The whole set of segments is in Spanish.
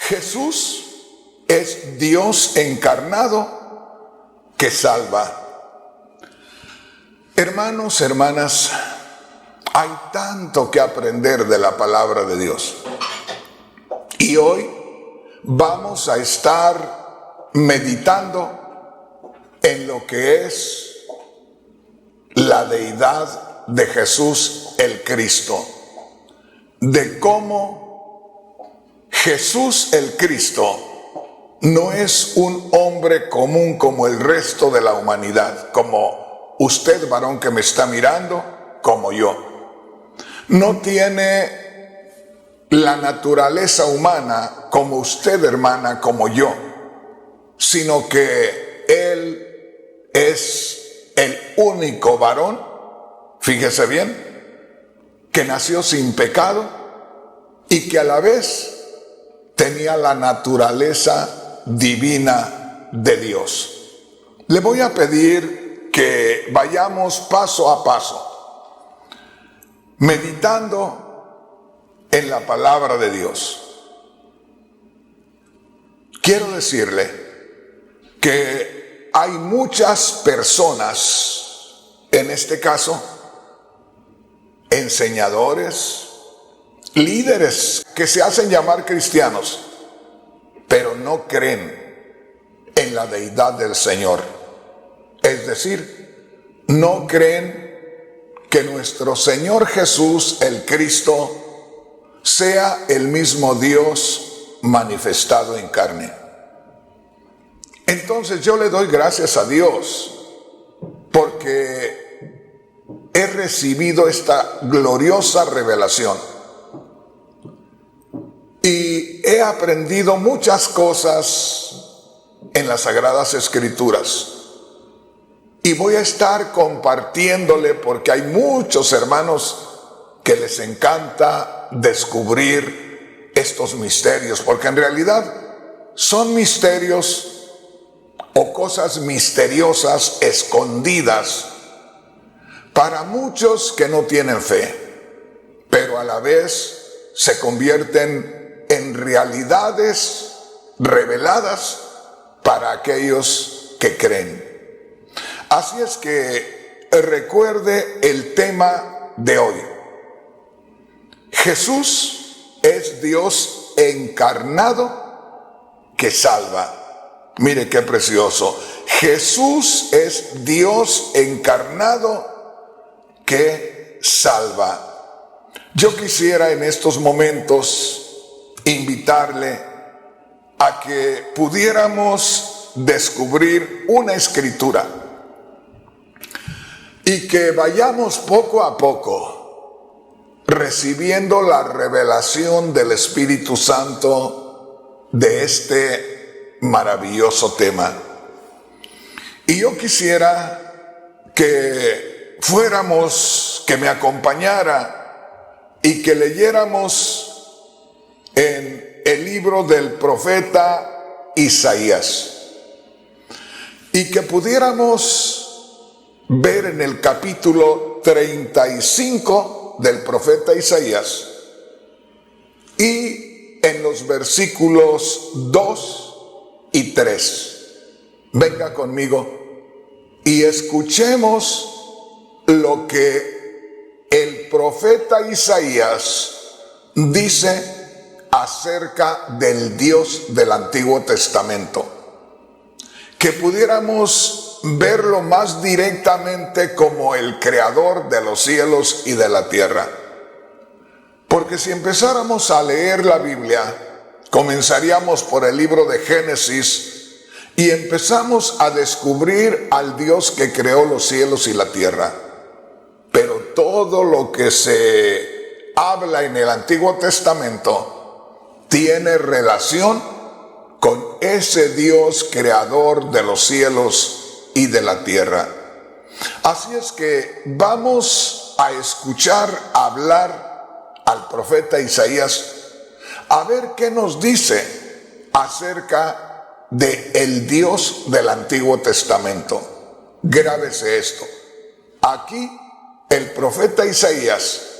Jesús es Dios encarnado que salva. Hermanos, hermanas, hay tanto que aprender de la palabra de Dios. Y hoy vamos a estar meditando en lo que es la deidad de Jesús el Cristo. De cómo Jesús el Cristo no es un hombre común como el resto de la humanidad, como usted, varón que me está mirando, como yo. No tiene la naturaleza humana como usted, hermana, como yo, sino que Él es el único varón, fíjese bien, que nació sin pecado y que a la vez tenía la naturaleza divina de Dios. Le voy a pedir que vayamos paso a paso, meditando en la palabra de Dios. Quiero decirle que hay muchas personas, en este caso, enseñadores, líderes que se hacen llamar cristianos, pero no creen en la deidad del Señor. Es decir, no creen que nuestro Señor Jesús, el Cristo, sea el mismo Dios manifestado en carne. Entonces yo le doy gracias a Dios porque he recibido esta gloriosa revelación y he aprendido muchas cosas en las Sagradas Escrituras. Y voy a estar compartiéndole porque hay muchos hermanos que les encanta descubrir estos misterios, porque en realidad son misterios o cosas misteriosas escondidas para muchos que no tienen fe, pero a la vez se convierten en realidades reveladas para aquellos que creen. Así es que recuerde el tema de hoy. Jesús es Dios encarnado que salva. Mire qué precioso. Jesús es Dios encarnado que salva. Yo quisiera en estos momentos invitarle a que pudiéramos descubrir una escritura y que vayamos poco a poco recibiendo la revelación del Espíritu Santo de este maravilloso tema. Y yo quisiera que fuéramos, que me acompañara y que leyéramos en el libro del profeta Isaías y que pudiéramos ver en el capítulo 35 del profeta Isaías y en los versículos 2 y 3. Venga conmigo y escuchemos lo que el profeta Isaías dice acerca del Dios del Antiguo Testamento. Que pudiéramos verlo más directamente como el creador de los cielos y de la tierra. Porque si empezáramos a leer la Biblia, comenzaríamos por el libro de Génesis y empezamos a descubrir al Dios que creó los cielos y la tierra. Pero todo lo que se habla en el Antiguo Testamento tiene relación con ese Dios creador de los cielos y de la tierra. Así es que vamos a escuchar hablar al profeta Isaías a ver qué nos dice acerca de el Dios del Antiguo Testamento. Grábese esto. Aquí el profeta Isaías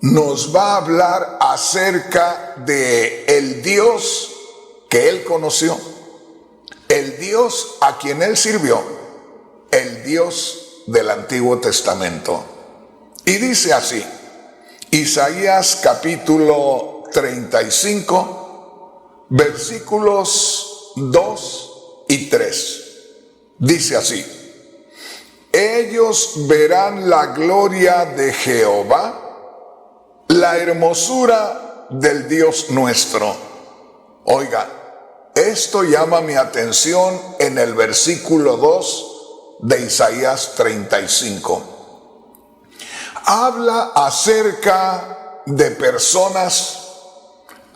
nos va a hablar acerca de el Dios que él conoció, el Dios a quien él sirvió, el Dios del Antiguo Testamento. Y dice así, Isaías capítulo 35, versículos 2 y 3. Dice así: ellos verán la gloria de Jehová, la hermosura del Dios nuestro. Oiga, esto llama mi atención en el versículo 2 de Isaías 35. Habla acerca de personas,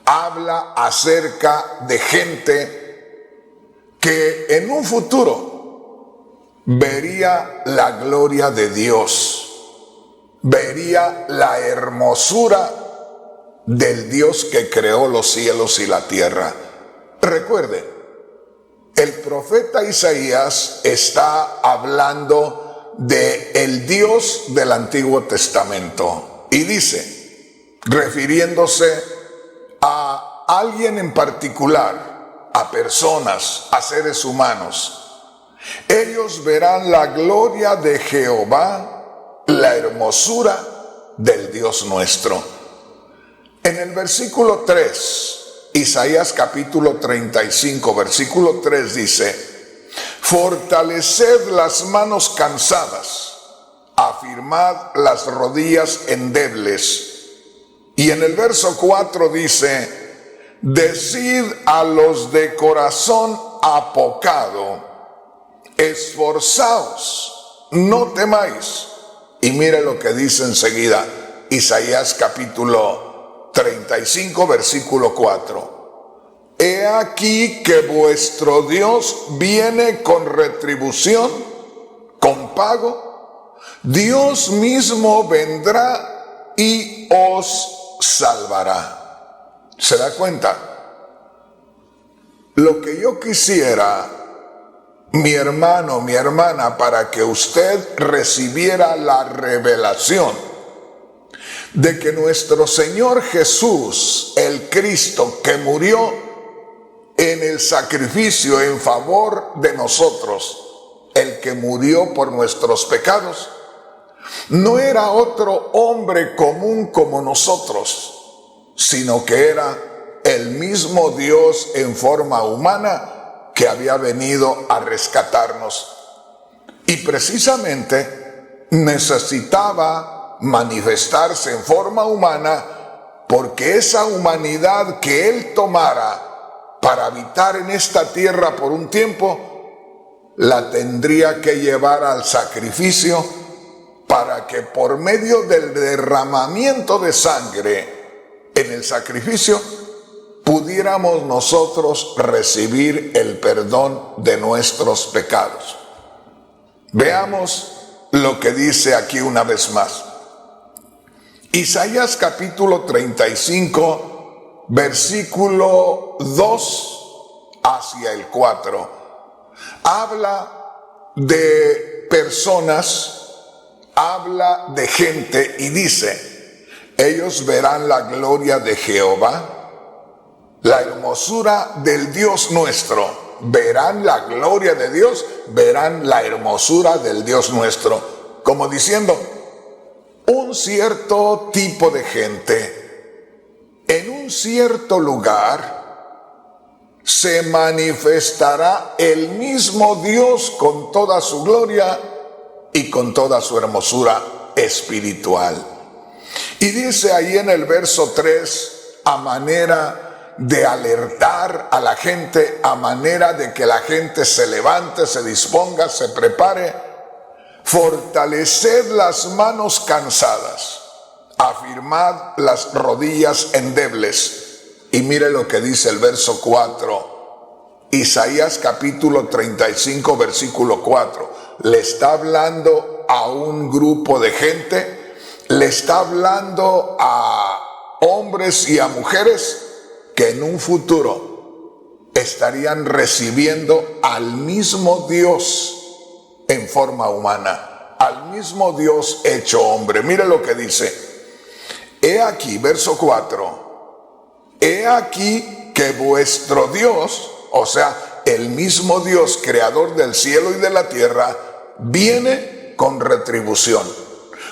habla acerca de gente que en un futuro vería la gloria de Dios, vería la hermosura del Dios que creó los cielos y la tierra. Recuerde, el profeta Isaías está hablando de el Dios del Antiguo Testamento y dice, refiriéndose a alguien en particular, a personas, a seres humanos: ellos verán la gloria de Jehová, la hermosura del Dios nuestro. En el versículo 3, Isaías capítulo 35, versículo 3 dice: fortaleced las manos cansadas, afirmad las rodillas endebles. Y en el verso 4 dice: decid a los de corazón apocado, esforzaos, no temáis. Y mire lo que dice enseguida Isaías capítulo 35, versículo 4. He aquí que vuestro Dios viene con retribución, con pago. Dios mismo vendrá y os salvará. ¿Se da cuenta? Lo que yo quisiera, mi hermano, mi hermana, para que usted recibiera la revelación de que nuestro Señor Jesús, el Cristo, que murió en el sacrificio en favor de nosotros, el que murió por nuestros pecados, no era otro hombre común como nosotros, sino que era el mismo Dios en forma humana que había venido a rescatarnos. Y precisamente necesitaba manifestarse en forma humana, porque esa humanidad que él tomara para habitar en esta tierra por un tiempo, la tendría que llevar al sacrificio, para que por medio del derramamiento de sangre en el sacrificio pudiéramos nosotros recibir el perdón de nuestros pecados. Veamos lo que dice aquí una vez más. Isaías capítulo 35, versículo 2 hacia el 4. Habla de personas, habla de gente y dice: ellos verán la gloria de Jehová, la hermosura del Dios nuestro. Verán la gloria de Dios, verán la hermosura del Dios nuestro. Como diciendo, un cierto tipo de gente en un cierto lugar se manifestará el mismo Dios con toda su gloria y con toda su hermosura espiritual. Y dice ahí en el verso 3, a manera de alertar a la gente, a manera de que la gente se levante, se disponga, se prepare: fortaleced las manos cansadas, afirmad las rodillas endebles. Y mire lo que dice el verso 4. Isaías capítulo 35, versículo 4. Le está hablando a un grupo de gente, le está hablando a hombres y a mujeres que en un futuro estarían recibiendo al mismo Dios en forma humana, al mismo Dios hecho hombre. Mire lo que dice. He aquí, verso 4, he aquí que vuestro Dios, o sea, el mismo Dios creador del cielo y de la tierra, viene con retribución.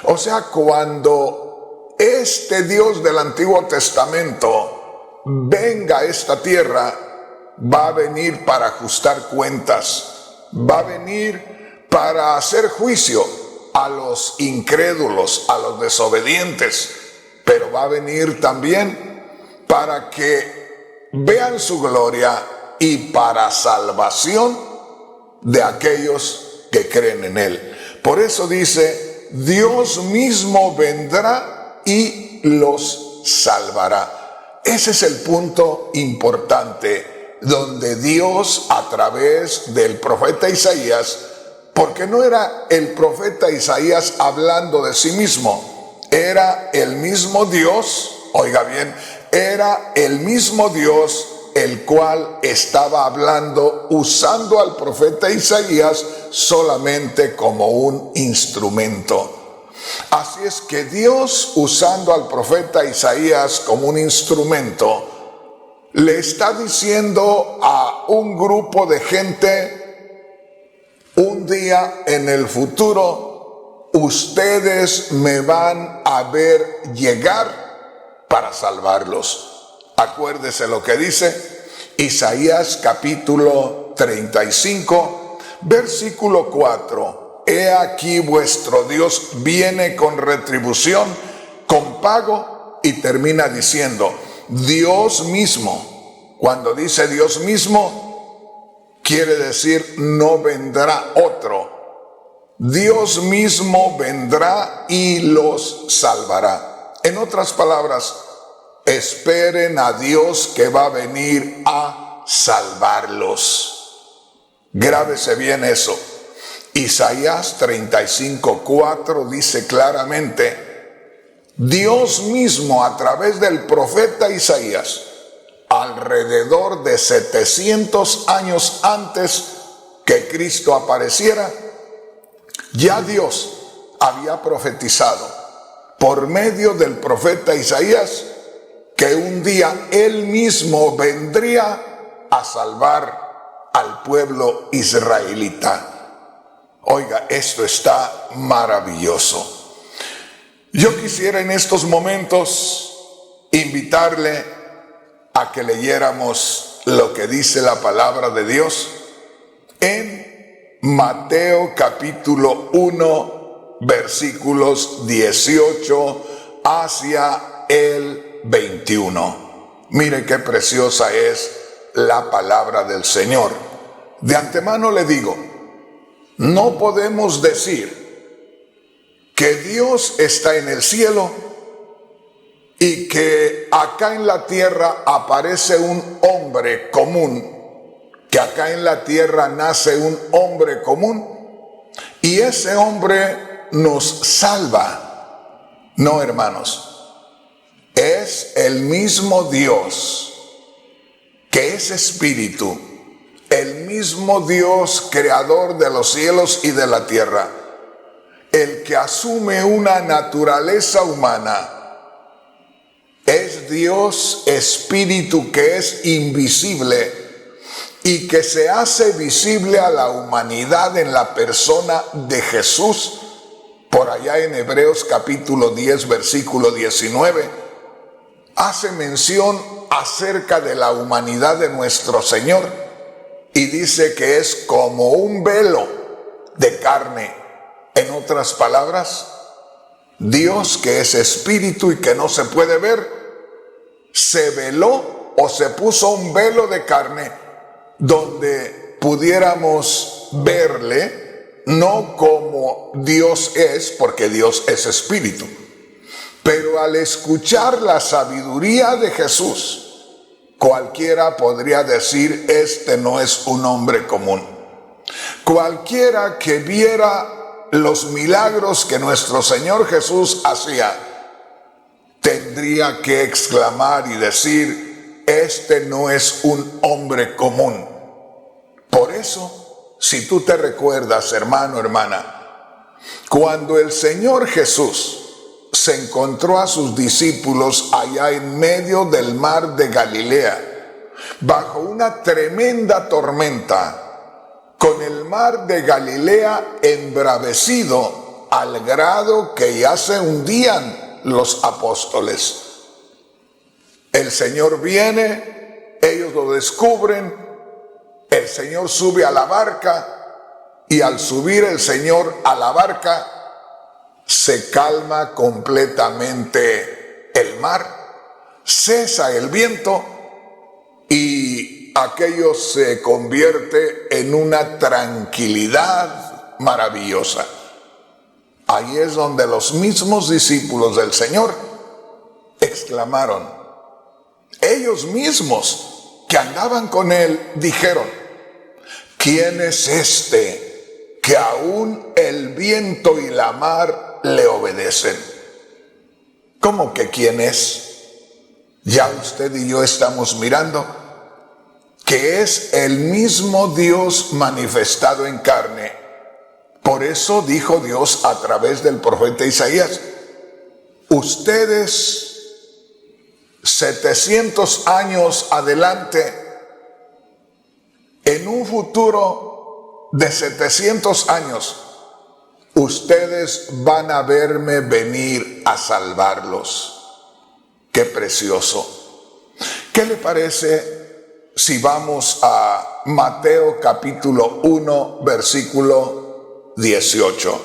O sea, cuando este Dios del Antiguo Testamento venga a esta tierra, va a venir para ajustar cuentas, va a venir para hacer juicio a los incrédulos, a los desobedientes, pero va a venir también para que vean su gloria y para salvación de aquellos que creen en Él. Por eso dice, Dios mismo vendrá y los salvará. Ese es el punto importante, donde Dios, a través del profeta Isaías, porque no era el profeta Isaías hablando de sí mismo, era el mismo Dios, oiga bien, era el mismo Dios el cual estaba hablando, usando al profeta Isaías solamente como un instrumento. Así es que Dios, usando al profeta Isaías como un instrumento, le está diciendo a un grupo de gente: un día en el futuro, ustedes me van a ver llegar para salvarlos. Acuérdese lo que dice Isaías capítulo 35, versículo 4. He aquí vuestro Dios viene con retribución, con pago, y termina diciendo, Dios mismo. Cuando dice Dios mismo, quiere decir no vendrá otro. Dios mismo vendrá y los salvará. En otras palabras, esperen a Dios que va a venir a salvarlos. Grábese bien eso. Isaías 35:4 dice claramente, Dios mismo a través del profeta Isaías, alrededor de 700 años antes que Cristo apareciera, ya Dios había profetizado por medio del profeta Isaías que un día Él mismo vendría a salvar al pueblo israelita. Oiga, esto está maravilloso. Yo quisiera en estos momentos invitarle a que leyéramos lo que dice la palabra de Dios en Mateo capítulo 1, versículos 18 hacia el 21. Mire qué preciosa es la palabra del Señor. De antemano le digo, no podemos decir que Dios está en el cielo y que acá en la tierra aparece un hombre común, que acá en la tierra nace un hombre común y ese hombre nos salva. No, hermanos. Es el mismo Dios que es espíritu, el mismo Dios creador de los cielos y de la tierra, el que asume una naturaleza humana. Es Dios espíritu que es invisible y que se hace visible a la humanidad en la persona de Jesús. Por allá en Hebreos capítulo 10, versículo 19, hace mención acerca de la humanidad de nuestro Señor y dice que es como un velo de carne. En otras palabras, Dios, que es espíritu y que no se puede ver, se veló o se puso un velo de carne donde pudiéramos verle, no como Dios es, porque Dios es espíritu. Pero al escuchar la sabiduría de Jesús, cualquiera podría decir, este no es un hombre común. Cualquiera que viera los milagros que nuestro Señor Jesús hacía, tendría que exclamar y decir, este no es un hombre común. Por eso, si tú te recuerdas, hermano, hermana, cuando el Señor Jesús se encontró a sus discípulos allá en medio del mar de Galilea, bajo una tremenda tormenta, con el mar de Galilea embravecido al grado que ya se hundían los apóstoles. El Señor viene, ellos lo descubren, el Señor sube a la barca, y al subir el Señor a la barca, se calma completamente el mar, cesa el viento y aquello se convierte en una tranquilidad maravillosa. Ahí es donde los mismos discípulos del Señor exclamaron. Ellos mismos que andaban con Él dijeron: ¿quién es este que aún el viento y la mar le obedecen? ¿Cómo que quién es? Ya usted y yo estamos mirando que es el mismo Dios manifestado en carne. Por eso dijo Dios a través del profeta Isaías: ustedes 700 años adelante, en un futuro de 700 años, ustedes van a verme venir a salvarlos. ¡Qué precioso! ¿Qué le parece si vamos a Mateo capítulo 1, versículo 18?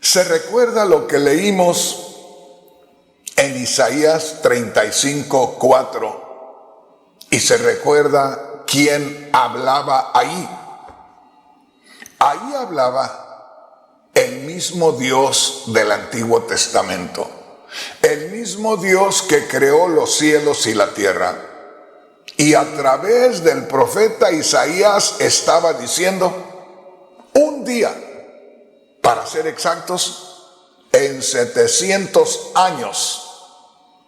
¿Se recuerda lo que leímos en Isaías 35, 4? Y se recuerda quién hablaba ahí. Ahí hablaba el mismo Dios del Antiguo Testamento, el mismo Dios que creó los cielos y la tierra. Y a través del profeta Isaías estaba diciendo: un día, para ser exactos, en 700 años,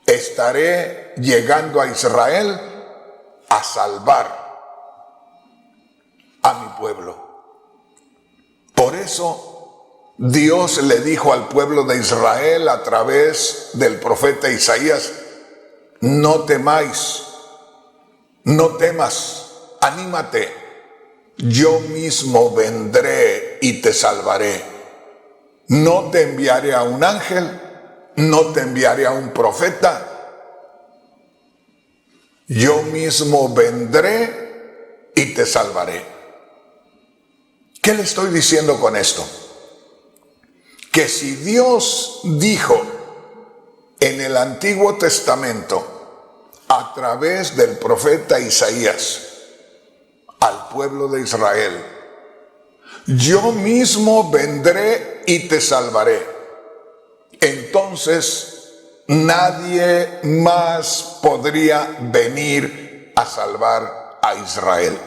estaré llegando a Israel a salvar a mi pueblo. Por eso Dios le dijo al pueblo de Israel a través del profeta Isaías: no temáis, no temas, anímate, yo mismo vendré y te salvaré. No te enviaré a un ángel, no te enviaré a un profeta, yo mismo vendré y te salvaré. ¿Qué le estoy diciendo con esto? Que si Dios dijo en el Antiguo Testamento, a través del profeta Isaías, al pueblo de Israel: yo mismo vendré y te salvaré, entonces nadie más podría venir a salvar a Israel.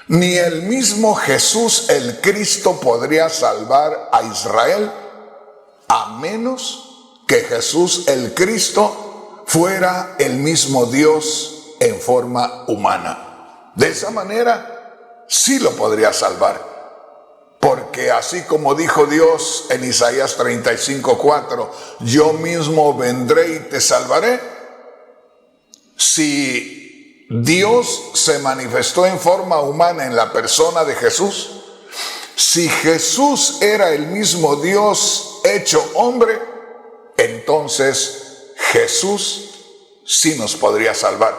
Ni el mismo Jesús el Cristo podría salvar a Israel, a menos que Jesús el Cristo fuera el mismo Dios en forma humana. De esa manera sí lo podría salvar. Porque así como dijo Dios en Isaías 35:4, yo mismo vendré y te salvaré. Si Dios se manifestó en forma humana en la persona de Jesús, si Jesús era el mismo Dios hecho hombre, entonces Jesús sí nos podría salvar.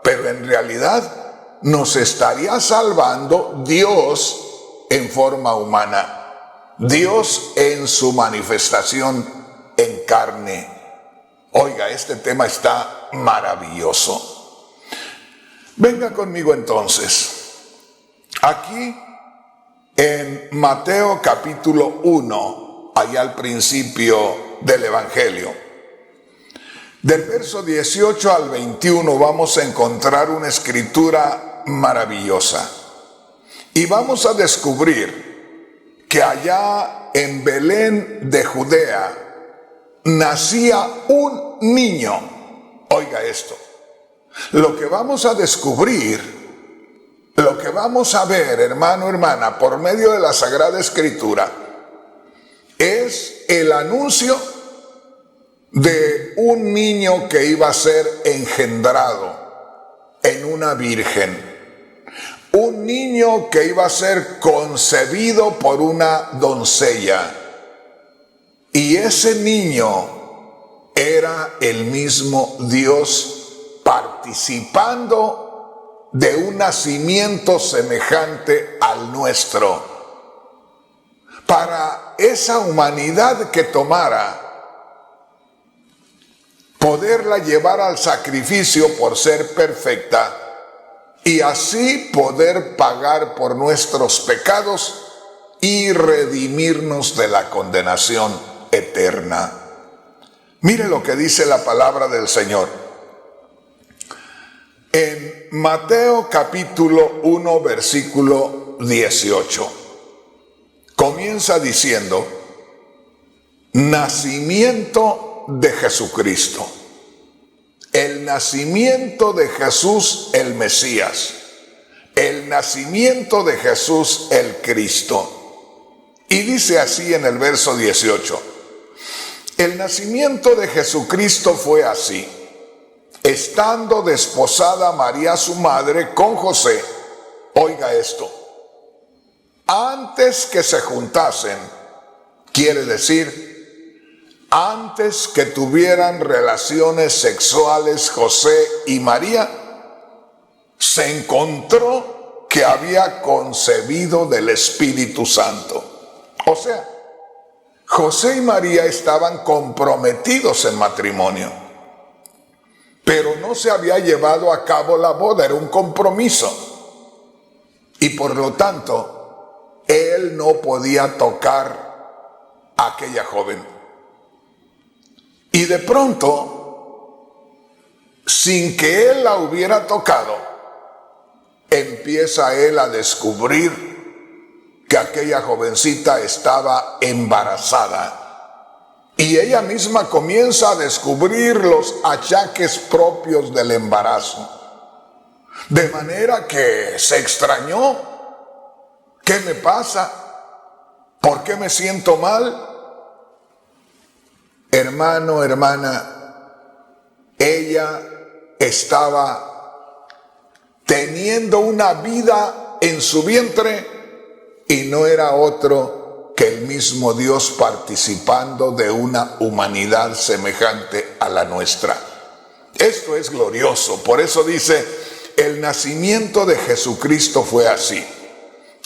Pero en realidad nos estaría salvando Dios en forma humana, Dios en su manifestación en carne. Oiga, este tema está maravilloso. Venga conmigo entonces, aquí en Mateo capítulo 1, allá al principio del Evangelio, del verso 18 al 21 vamos a encontrar una escritura maravillosa. Y vamos a descubrir que allá en Belén de Judea nacía un niño. Oiga esto, lo que vamos a descubrir, lo que vamos a ver, hermano, hermana, por medio de la Sagrada Escritura, es el anuncio de un niño que iba a ser engendrado en una virgen. Un niño que iba a ser concebido por una doncella. Y ese niño era el mismo Dios participando de un nacimiento semejante al nuestro. Para esa humanidad que tomara, poderla llevar al sacrificio por ser perfecta y así poder pagar por nuestros pecados y redimirnos de la condenación eterna. Mire lo que dice la palabra del Señor. En Mateo capítulo 1, versículo 18, comienza diciendo, nacimiento de Jesucristo. El nacimiento de Jesús el Mesías, el nacimiento de Jesús el Cristo. Y dice así en el verso 18, el nacimiento de Jesucristo fue así, estando desposada María su madre con José, oiga esto, antes que se juntasen, quiere decir, antes que tuvieran relaciones sexuales José y María, se encontró que había concebido del Espíritu Santo. O sea, José y María estaban comprometidos en matrimonio, pero no se había llevado a cabo la boda, era un compromiso. Y por lo tanto, él no podía tocar a aquella joven. Y de pronto, sin que él la hubiera tocado, empieza él a descubrir que aquella jovencita estaba embarazada. Y ella misma comienza a descubrir los achaques propios del embarazo. De manera que se extrañó. ¿Qué me pasa? ¿Por qué me siento mal? Hermano, hermana, ella estaba teniendo una vida en su vientre y no era otro que el mismo Dios participando de una humanidad semejante a la nuestra. Esto es glorioso, por eso dice, el nacimiento de Jesucristo fue así,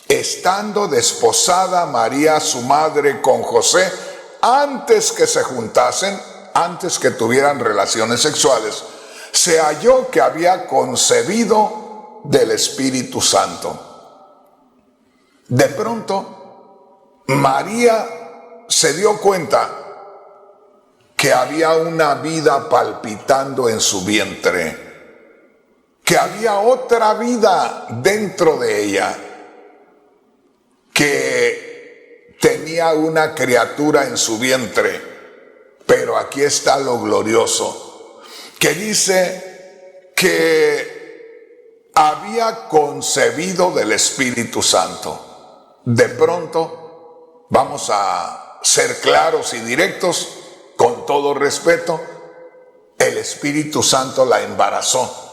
estando desposada María su madre con José, antes que se juntasen, antes que tuvieran relaciones sexuales, se halló que había concebido del Espíritu Santo. De pronto, María se dio cuenta que había una vida palpitando en su vientre, que había otra vida dentro de ella, que tenía una criatura en su vientre. Pero aquí está lo glorioso, que dice que había concebido del Espíritu Santo. De pronto, vamos a ser claros y directos, con todo respeto, el Espíritu Santo la embarazó.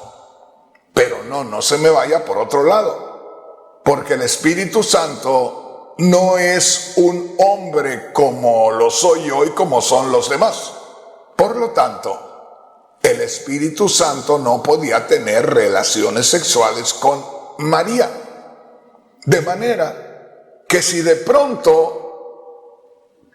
Pero no se me vaya por otro lado, porque el Espíritu Santo no es un hombre como lo soy yo y como son los demás. Por lo tanto, el Espíritu Santo no podía tener relaciones sexuales con María. De manera que si de pronto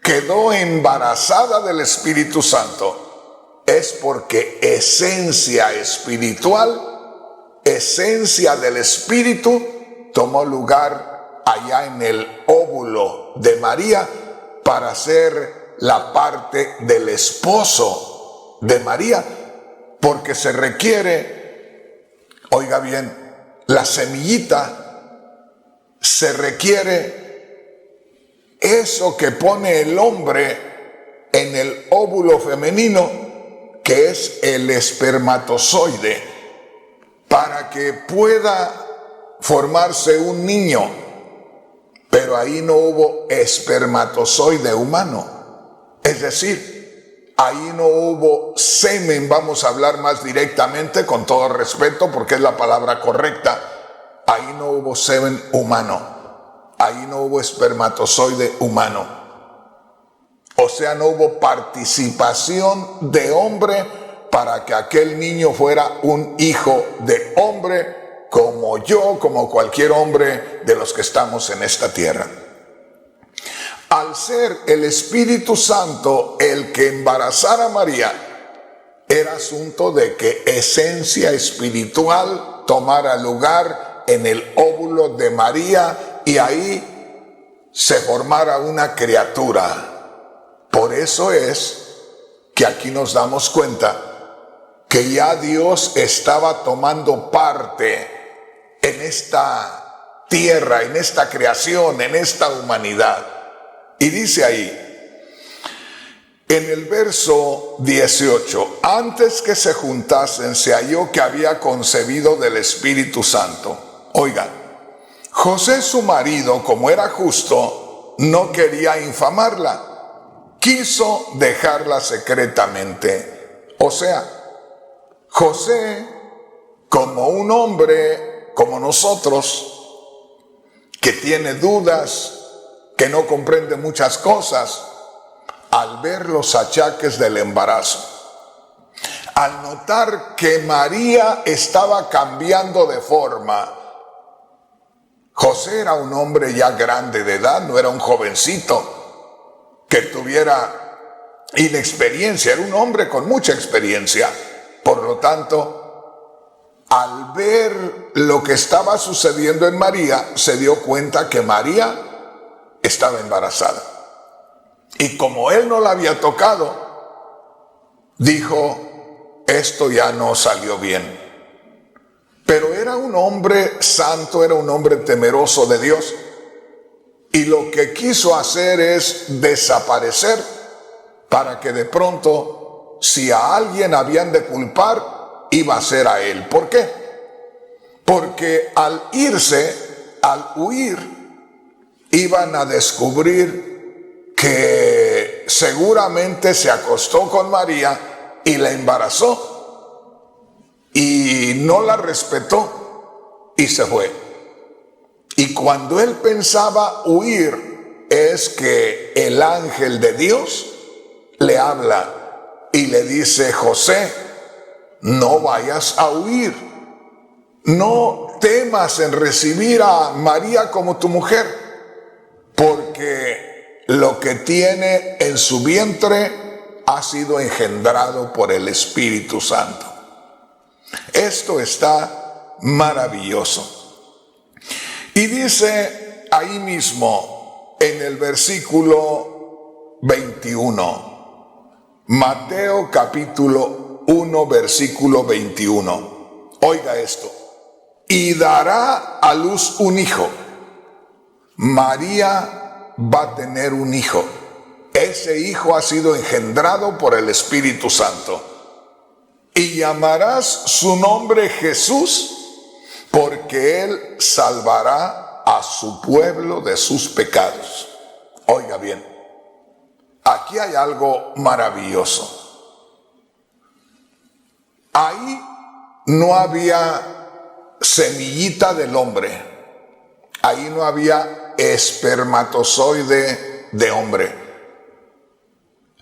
quedó embarazada del Espíritu Santo, es porque esencia espiritual, esencia del Espíritu, tomó lugar allá en el óvulo de María para ser la parte del esposo de María, porque se requiere, oiga bien, la semillita, se requiere eso que pone el hombre en el óvulo femenino, que es el espermatozoide, para que pueda formarse un niño. Pero ahí no hubo espermatozoide humano. Es decir, ahí no hubo semen, vamos a hablar más directamente, con todo respeto, porque es la palabra correcta. Ahí no hubo semen humano, ahí no hubo espermatozoide humano. O sea, no hubo participación de hombre para que aquel niño fuera un hijo de hombre, como yo, como cualquier hombre de los que estamos en esta tierra. Al ser el Espíritu Santo el que embarazara a María, era asunto de que esencia espiritual tomara lugar en el óvulo de María y ahí se formara una criatura. Por eso es que aquí nos damos cuenta que ya Dios estaba tomando parte en esta tierra, en esta creación, en esta humanidad. Y dice ahí, en el verso 18, antes que se juntasen, se halló que había concebido del Espíritu Santo. Oigan, José su marido, como era justo, no quería infamarla, quiso dejarla secretamente. O sea, José, como un hombre como nosotros, que tiene dudas, que no comprende muchas cosas, al ver los achaques del embarazo, al notar que María estaba cambiando de forma. José era un hombre ya grande de edad, no era un jovencito que tuviera inexperiencia, era un hombre con mucha experiencia. Por lo tanto, al ver lo que estaba sucediendo en María, se dio cuenta que María estaba embarazada. Y como él no la había tocado, dijo, esto ya no salió bien. Pero era un hombre santo, era un hombre temeroso de Dios. Y lo que quiso hacer es desaparecer para que de pronto, si a alguien habían de culpar, iba a ser a él. ¿Por qué? Porque al irse, al huir, iban a descubrir que seguramente se acostó con María y la embarazó y no la respetó y se fue. Y cuando él pensaba huir, es que el ángel de Dios le habla y le dice, José, no vayas a huir, no temas en recibir a María como tu mujer, porque lo que tiene en su vientre ha sido engendrado por el Espíritu Santo. Esto está maravilloso. Y dice ahí mismo en el versículo 21, Mateo capítulo 1, versículo 21. Oiga esto. Y dará a luz un hijo. María va a tener un hijo. Ese hijo ha sido engendrado por el Espíritu Santo. Y llamarás su nombre Jesús, porque él salvará a su pueblo de sus pecados. Oiga bien, aquí hay algo maravilloso. Ahí no había semillita del hombre. Ahí no había espermatozoide de hombre.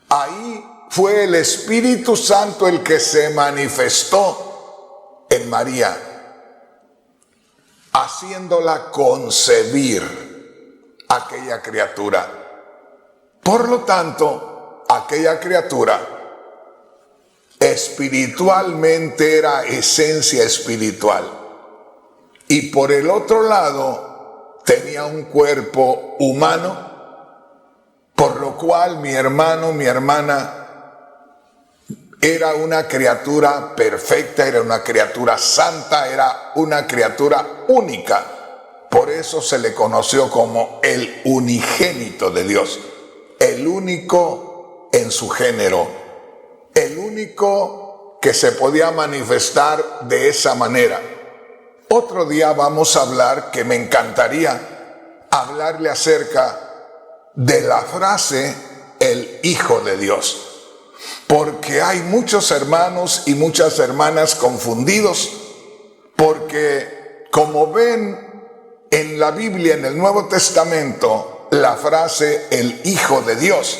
Ahí fue el Espíritu Santo el que se manifestó en María, haciéndola concebir aquella criatura. Por lo tanto, aquella criatura espiritualmente era esencia espiritual. Y por el otro lado, tenía un cuerpo humano, por lo cual mi hermano, mi hermana, era una criatura perfecta, era una criatura santa, era una criatura única. Por eso se le conoció como el unigénito de Dios, el único en su género, el único que se podía manifestar de esa manera. Otro día vamos a hablar, que me encantaría hablarle acerca de la frase el Hijo de Dios, porque hay muchos hermanos y muchas hermanas confundidos, porque como ven en la Biblia, en el Nuevo Testamento, la frase el Hijo de Dios,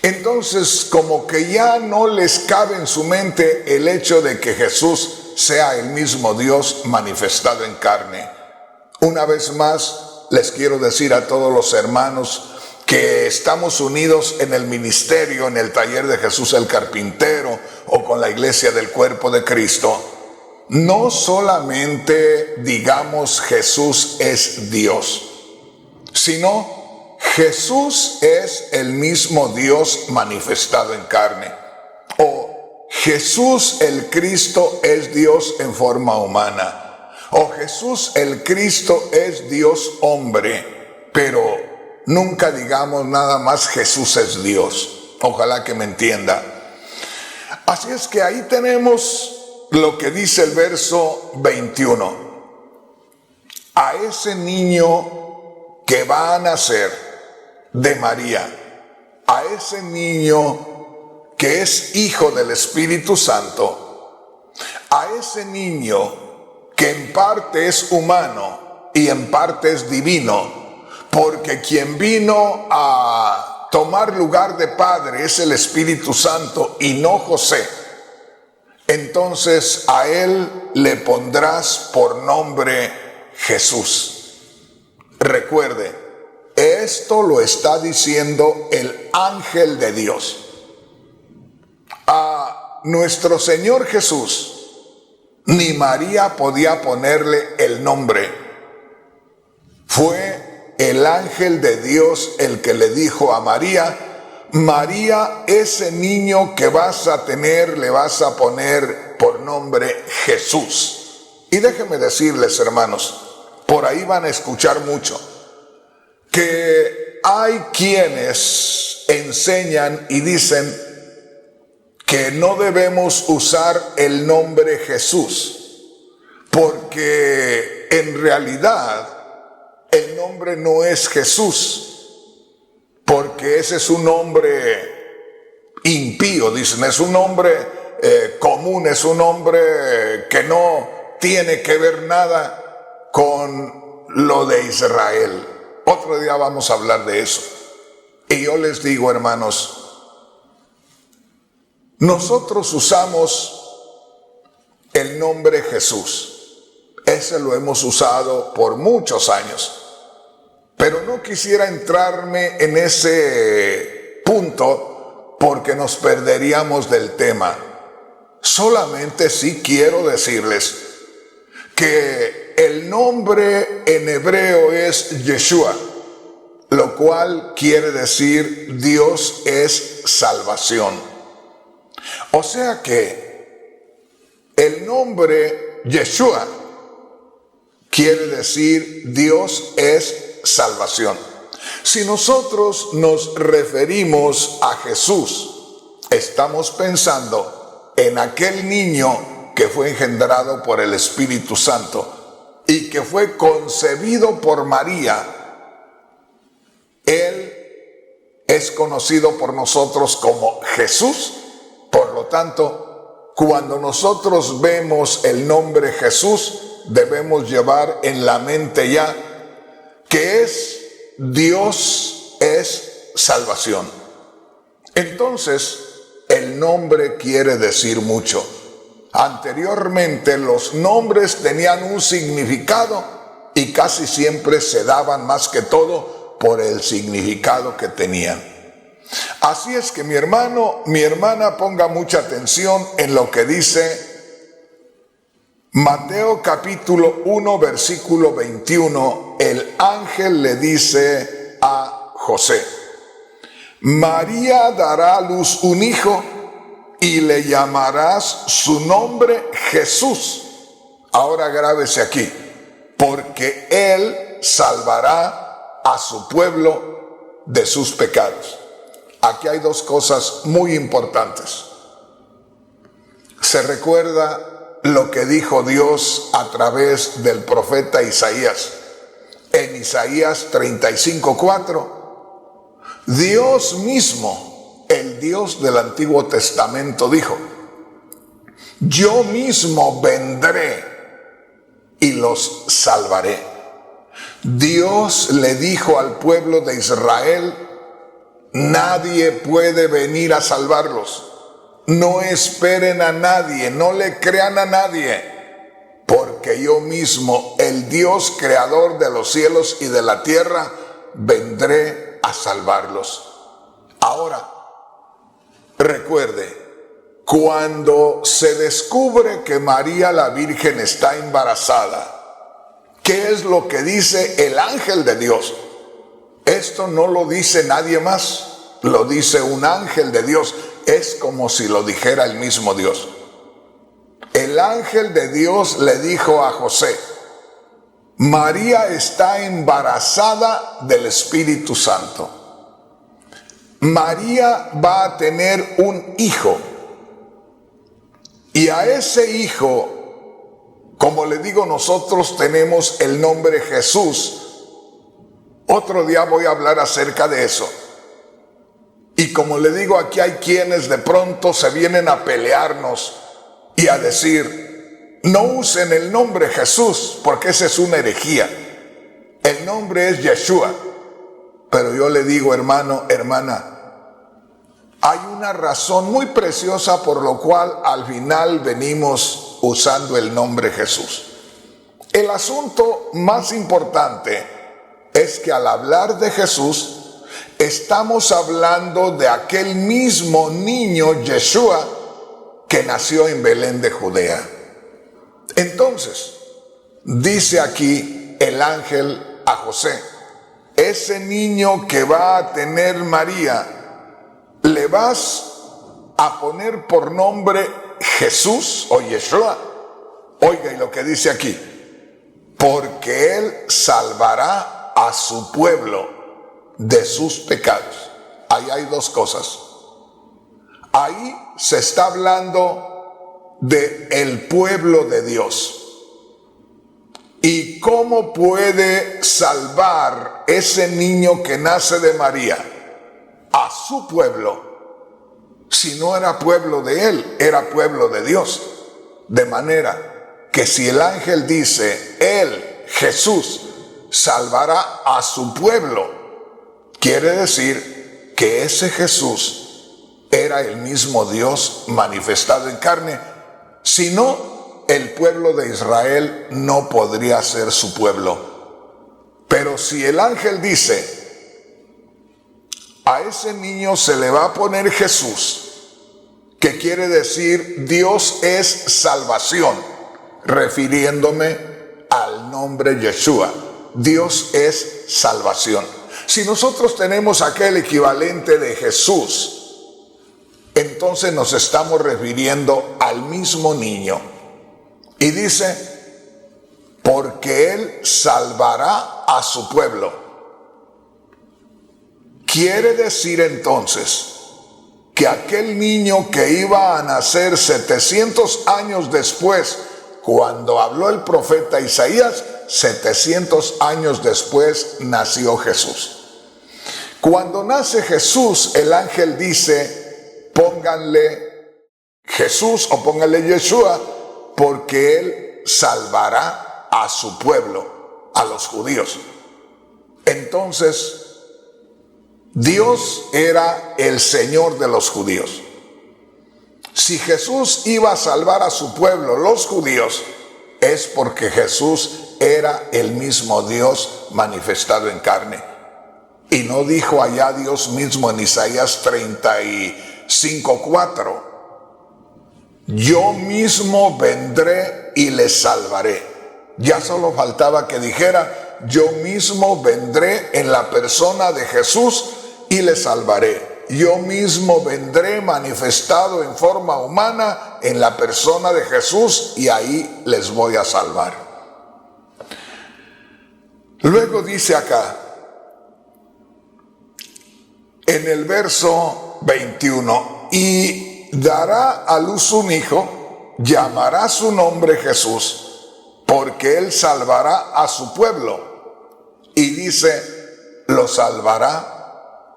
entonces como que ya no les cabe en su mente el hecho de que Jesús sea el mismo Dios manifestado en carne. Una vez más, les quiero decir a todos los hermanos que estamos unidos en el ministerio, en el taller de Jesús el Carpintero o con la iglesia del cuerpo de Cristo, no solamente digamos Jesús es Dios, sino Jesús es el mismo Dios manifestado en carne, o Jesús el Cristo es Dios en forma humana, o Jesús el Cristo es Dios hombre, pero nunca digamos nada más Jesús es Dios. Ojalá que me entienda. Así es que ahí tenemos lo que dice el verso 21. A ese niño que va a nacer de María, a ese niño que es hijo del Espíritu Santo, a ese niño que en parte es humano y en parte es divino, porque quien vino a tomar lugar de Padre es el Espíritu Santo y no José. Entonces a él le pondrás por nombre Jesús. Recuerde, esto lo está diciendo el ángel de Dios. A nuestro Señor Jesús, ni María podía ponerle el nombre. Fue el ángel de Dios el que le dijo a María: María, ese niño que vas a tener le vas a poner por nombre Jesús. Y déjenme decirles, hermanos, por ahí van a escuchar mucho, que hay quienes enseñan y dicen que no debemos usar el nombre Jesús, porque en realidad el nombre no es Jesús, porque ese es un nombre impío, dicen, es un nombre común, es un nombre que no tiene que ver nada con lo de Israel. Otro día vamos a hablar de eso. Y yo les digo, hermanos, nosotros usamos el nombre Jesús. Ese lo hemos usado por muchos años. Pero no quisiera entrarme en ese punto porque nos perderíamos del tema. Solamente sí quiero decirles que el nombre en hebreo es Yeshua, lo cual quiere decir Dios es salvación. O sea que el nombre Yeshua quiere decir Dios es salvación. Si nosotros nos referimos a Jesús, estamos pensando en aquel niño que fue engendrado por el Espíritu Santo y que fue concebido por María. Él es conocido por nosotros como Jesús. Por lo tanto, cuando nosotros vemos el nombre Jesús, debemos llevar en la mente ya que es Dios es salvación. Entonces, el nombre quiere decir mucho. Anteriormente los nombres tenían un significado y casi siempre se daban más que todo por el significado que tenían. Así es que mi hermano, mi hermana, ponga mucha atención en lo que dice Mateo capítulo 1 versículo 21. El ángel le dice a José: María dará a luz un hijo y le llamarás su nombre Jesús. Ahora grábese aquí, porque él salvará a su pueblo de sus pecados. Aquí hay dos cosas muy importantes. Se recuerda lo que dijo Dios a través del profeta Isaías. En Isaías 35:4, Dios mismo, el Dios del Antiguo Testamento dijo: yo mismo vendré y los salvaré. Dios le dijo al pueblo de Israel: nadie puede venir a salvarlos. No esperen a nadie, no le crean a nadie, porque yo mismo, el Dios creador de los cielos y de la tierra, vendré a salvarlos. Ahora, recuerde, cuando se descubre que María la Virgen está embarazada, ¿qué es lo que dice el ángel de Dios? Esto no lo dice nadie más, lo dice un ángel de Dios. Es como si lo dijera el mismo Dios. El ángel de Dios le dijo a José: María está embarazada del Espíritu Santo. María va a tener un hijo. Y a ese hijo, como le digo, nosotros tenemos el nombre Jesús. Otro día voy a hablar acerca de eso. Y como le digo, aquí hay quienes de pronto se vienen a pelearnos y a decir: no usen el nombre Jesús, porque esa es una herejía. El nombre es Yeshua. Pero yo le digo, hermano, hermana, hay una razón muy preciosa por lo cual al final venimos usando el nombre Jesús. El asunto más importante es que al hablar de Jesús, estamos hablando de aquel mismo niño Yeshua que nació en Belén de Judea. Entonces, dice aquí el ángel a José: ese niño que va a tener María, le vas a poner por nombre Jesús o Yeshua. Oiga, y lo que dice aquí: porque él salvará a su pueblo de sus pecados. Ahí hay dos cosas. Ahí se está hablando de el pueblo de Dios. ¿Y cómo puede salvar ese niño que nace de María a su pueblo? Si no era pueblo de él, era pueblo de Dios. De manera que si el ángel dice: él, Jesús, salvará a su pueblo, quiere decir que ese Jesús era el mismo Dios manifestado en carne. Si no, el pueblo de Israel no podría ser su pueblo. Pero si el ángel dice: a ese niño se le va a poner Jesús, que quiere decir Dios es salvación, refiriéndome al nombre Yeshua. Dios es salvación. Si nosotros tenemos aquel equivalente de Jesús, entonces nos estamos refiriendo al mismo niño. Y dice: porque él salvará a su pueblo. Quiere decir entonces que aquel niño que iba a nacer 700 años después, cuando habló el profeta Isaías, 700 años después nació Jesús. Cuando nace Jesús, el ángel dice: pónganle Jesús o pónganle Yeshua, porque él salvará a su pueblo, a los judíos. Entonces, Dios era el Señor de los judíos. Si Jesús iba a salvar a su pueblo, los judíos, es porque Jesús era el mismo Dios manifestado en carne. Y no dijo allá Dios mismo en Isaías 35:4: yo mismo vendré y les salvaré. Ya solo faltaba que dijera: yo mismo vendré en la persona de Jesús y les salvaré. Yo mismo vendré manifestado en forma humana en la persona de Jesús y ahí les voy a salvar. Luego dice acá, en el verso 21, y dará a luz un hijo, llamará su nombre Jesús, porque él salvará a su pueblo. Y dice, lo salvará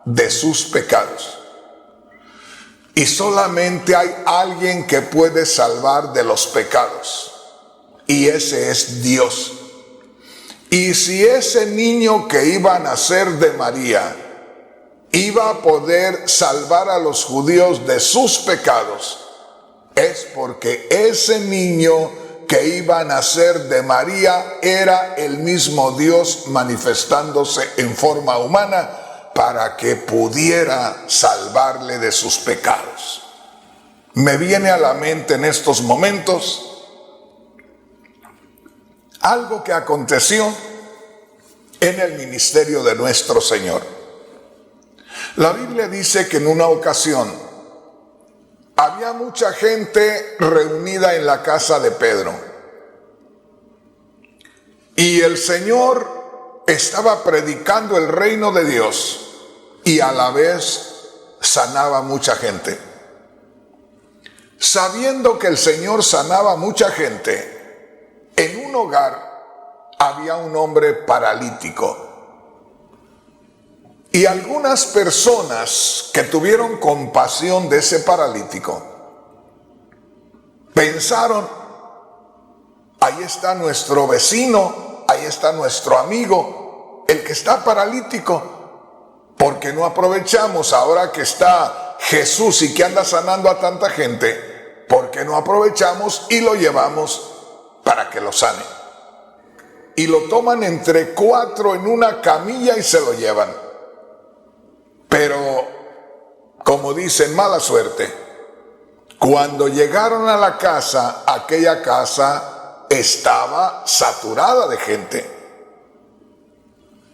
de sus pecados. Y solamente hay alguien que puede salvar de los pecados. Y ese es Dios. Y si ese niño que iba a nacer de María iba a poder salvar a los judíos de sus pecados, es porque ese niño que iba a nacer de María era el mismo Dios manifestándose en forma humana para que pudiera salvarle de sus pecados. Me viene a la mente en estos momentos algo que aconteció en el ministerio de nuestro Señor. La Biblia dice que en una ocasión había mucha gente reunida en la casa de Pedro. Y el Señor estaba predicando el reino de Dios y a la vez sanaba mucha gente. Sabiendo que el Señor sanaba mucha gente, en un hogar había un hombre paralítico. Y algunas personas que tuvieron compasión de ese paralítico pensaron: ahí está nuestro vecino, ahí está nuestro amigo, el que está paralítico. ¿Por qué no aprovechamos ahora que está Jesús y que anda sanando a tanta gente? ¿Por qué no aprovechamos y lo llevamos para que lo sane? Y lo toman entre 4 en una camilla y se lo llevan. Pero, como dicen, mala suerte. Cuando llegaron a la casa, aquella casa estaba saturada de gente.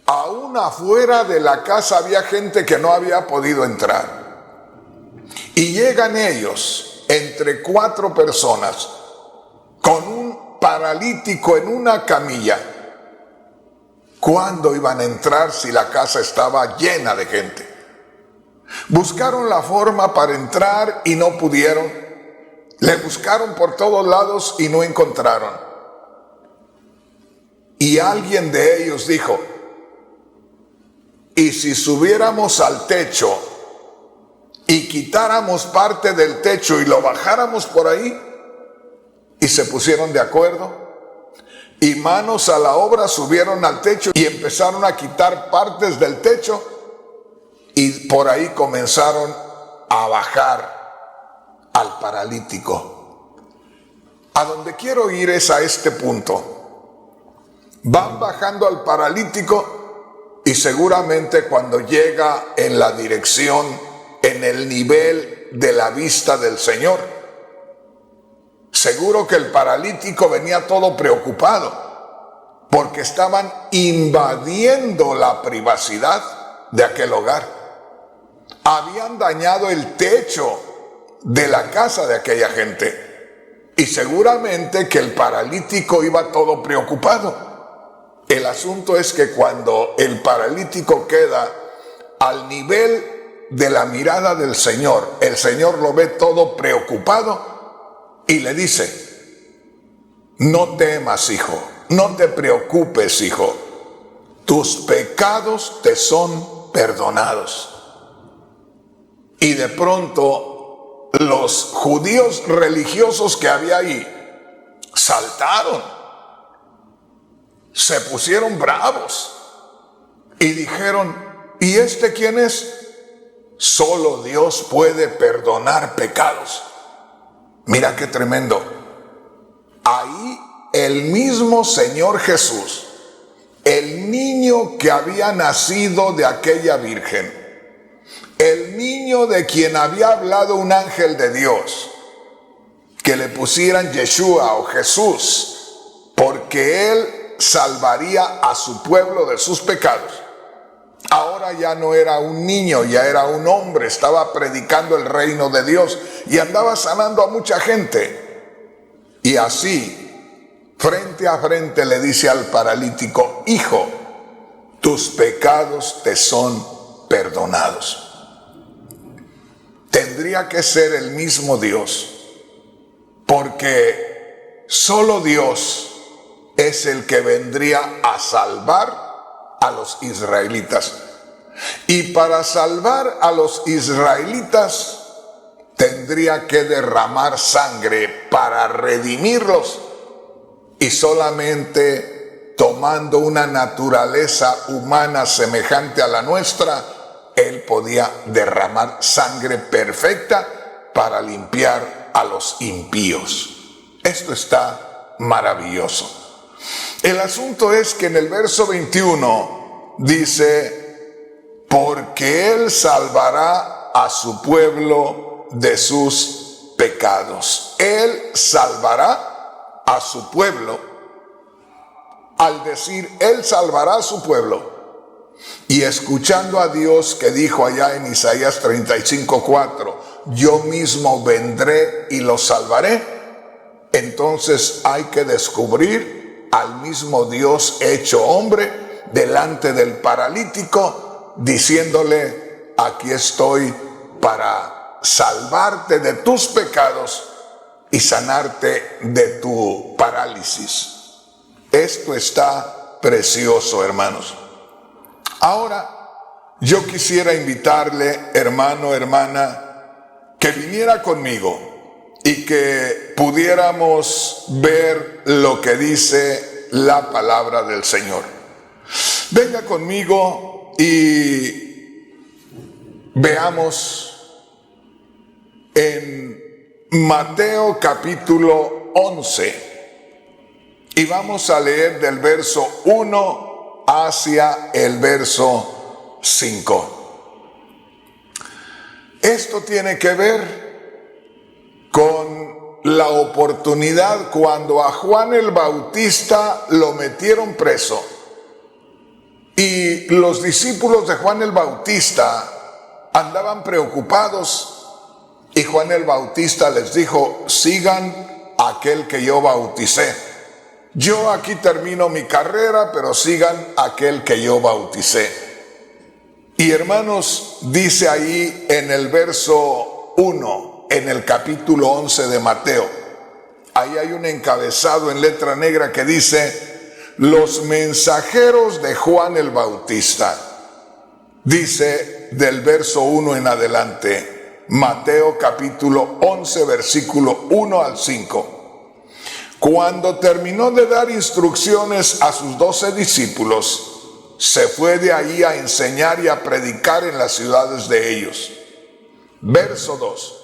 Aún afuera de la casa había gente que no había podido entrar. Y llegan ellos, entre 4 personas, con un paralítico en una camilla. ¿Cuándo iban a entrar si la casa estaba llena de gente? Buscaron la forma para entrar y no pudieron. Le buscaron por todos lados y no encontraron. Y alguien de ellos dijo: ¿y si subiéramos al techo y quitáramos parte del techo y lo bajáramos por ahí? Y se pusieron de acuerdo. Y manos a la obra, subieron al techo y empezaron a quitar partes del techo. Y por ahí comenzaron a bajar al paralítico. A donde quiero ir es a este punto. Van bajando al paralítico. Y seguramente cuando llega en la dirección, en el nivel de la vista del Señor, seguro que el paralítico venía todo preocupado, porque estaban invadiendo la privacidad de aquel hogar. Habían dañado el techo de la casa de aquella gente. Y seguramente que el paralítico iba todo preocupado. El asunto es que cuando el paralítico queda al nivel de la mirada del Señor, el Señor lo ve todo preocupado y le dice: no temas, hijo, no te preocupes, hijo, tus pecados te son perdonados. Y de pronto los judíos religiosos que había ahí saltaron. Se pusieron bravos y dijeron: ¿y este quién es? Solo Dios puede perdonar pecados. Mira qué tremendo. Ahí el mismo Señor Jesús, el niño que había nacido de aquella virgen, el niño de quien había hablado un ángel de Dios, que le pusieran Yeshua o Jesús, porque él salvaría a su pueblo de sus pecados. Ahora ya no era un niño, ya era un hombre, estaba predicando el reino de Dios y andaba sanando a mucha gente. Y así, frente a frente, le dice al paralítico: hijo, tus pecados te son perdonados. Tendría que ser el mismo Dios, porque solo Dios es el que vendría a salvar a los israelitas. Y para salvar a los israelitas tendría que derramar sangre para redimirlos, y solamente tomando una naturaleza humana semejante a la nuestra, Él podía derramar sangre perfecta para limpiar a los impíos. Esto está maravilloso. El asunto es que en el verso 21 dice: porque Él salvará a su pueblo de sus pecados. Él salvará a su pueblo. Al decir Él salvará a su pueblo, y escuchando a Dios que dijo allá en Isaías 35:4, yo mismo vendré y los salvaré, entonces hay que descubrir al mismo Dios hecho hombre delante del paralítico, diciéndole: aquí estoy para salvarte de tus pecados y sanarte de tu parálisis. Esto está precioso, hermanos. Ahora, yo quisiera invitarle, hermano, hermana, que viniera conmigo y que pudiéramos ver lo que dice la palabra del Señor. Venga conmigo y veamos en Mateo capítulo 11. Y vamos a leer del verso 1 hacia el verso 5. Esto tiene que ver con la oportunidad cuando a Juan el Bautista lo metieron preso. Y los discípulos de Juan el Bautista andaban preocupados. Y Juan el Bautista les dijo: sigan a aquel que yo bauticé. Yo aquí termino mi carrera, pero sigan a aquel que yo bauticé. Y hermanos, dice ahí en el verso 1, en el capítulo 11 de Mateo, ahí hay un encabezado en letra negra que dice: los mensajeros de Juan el Bautista. Dice del verso 1 en adelante, Mateo capítulo 11, versículo 1 al 5. Cuando terminó de dar instrucciones a sus 12 discípulos, se fue de ahí a enseñar y a predicar en las ciudades de ellos. Verso 2.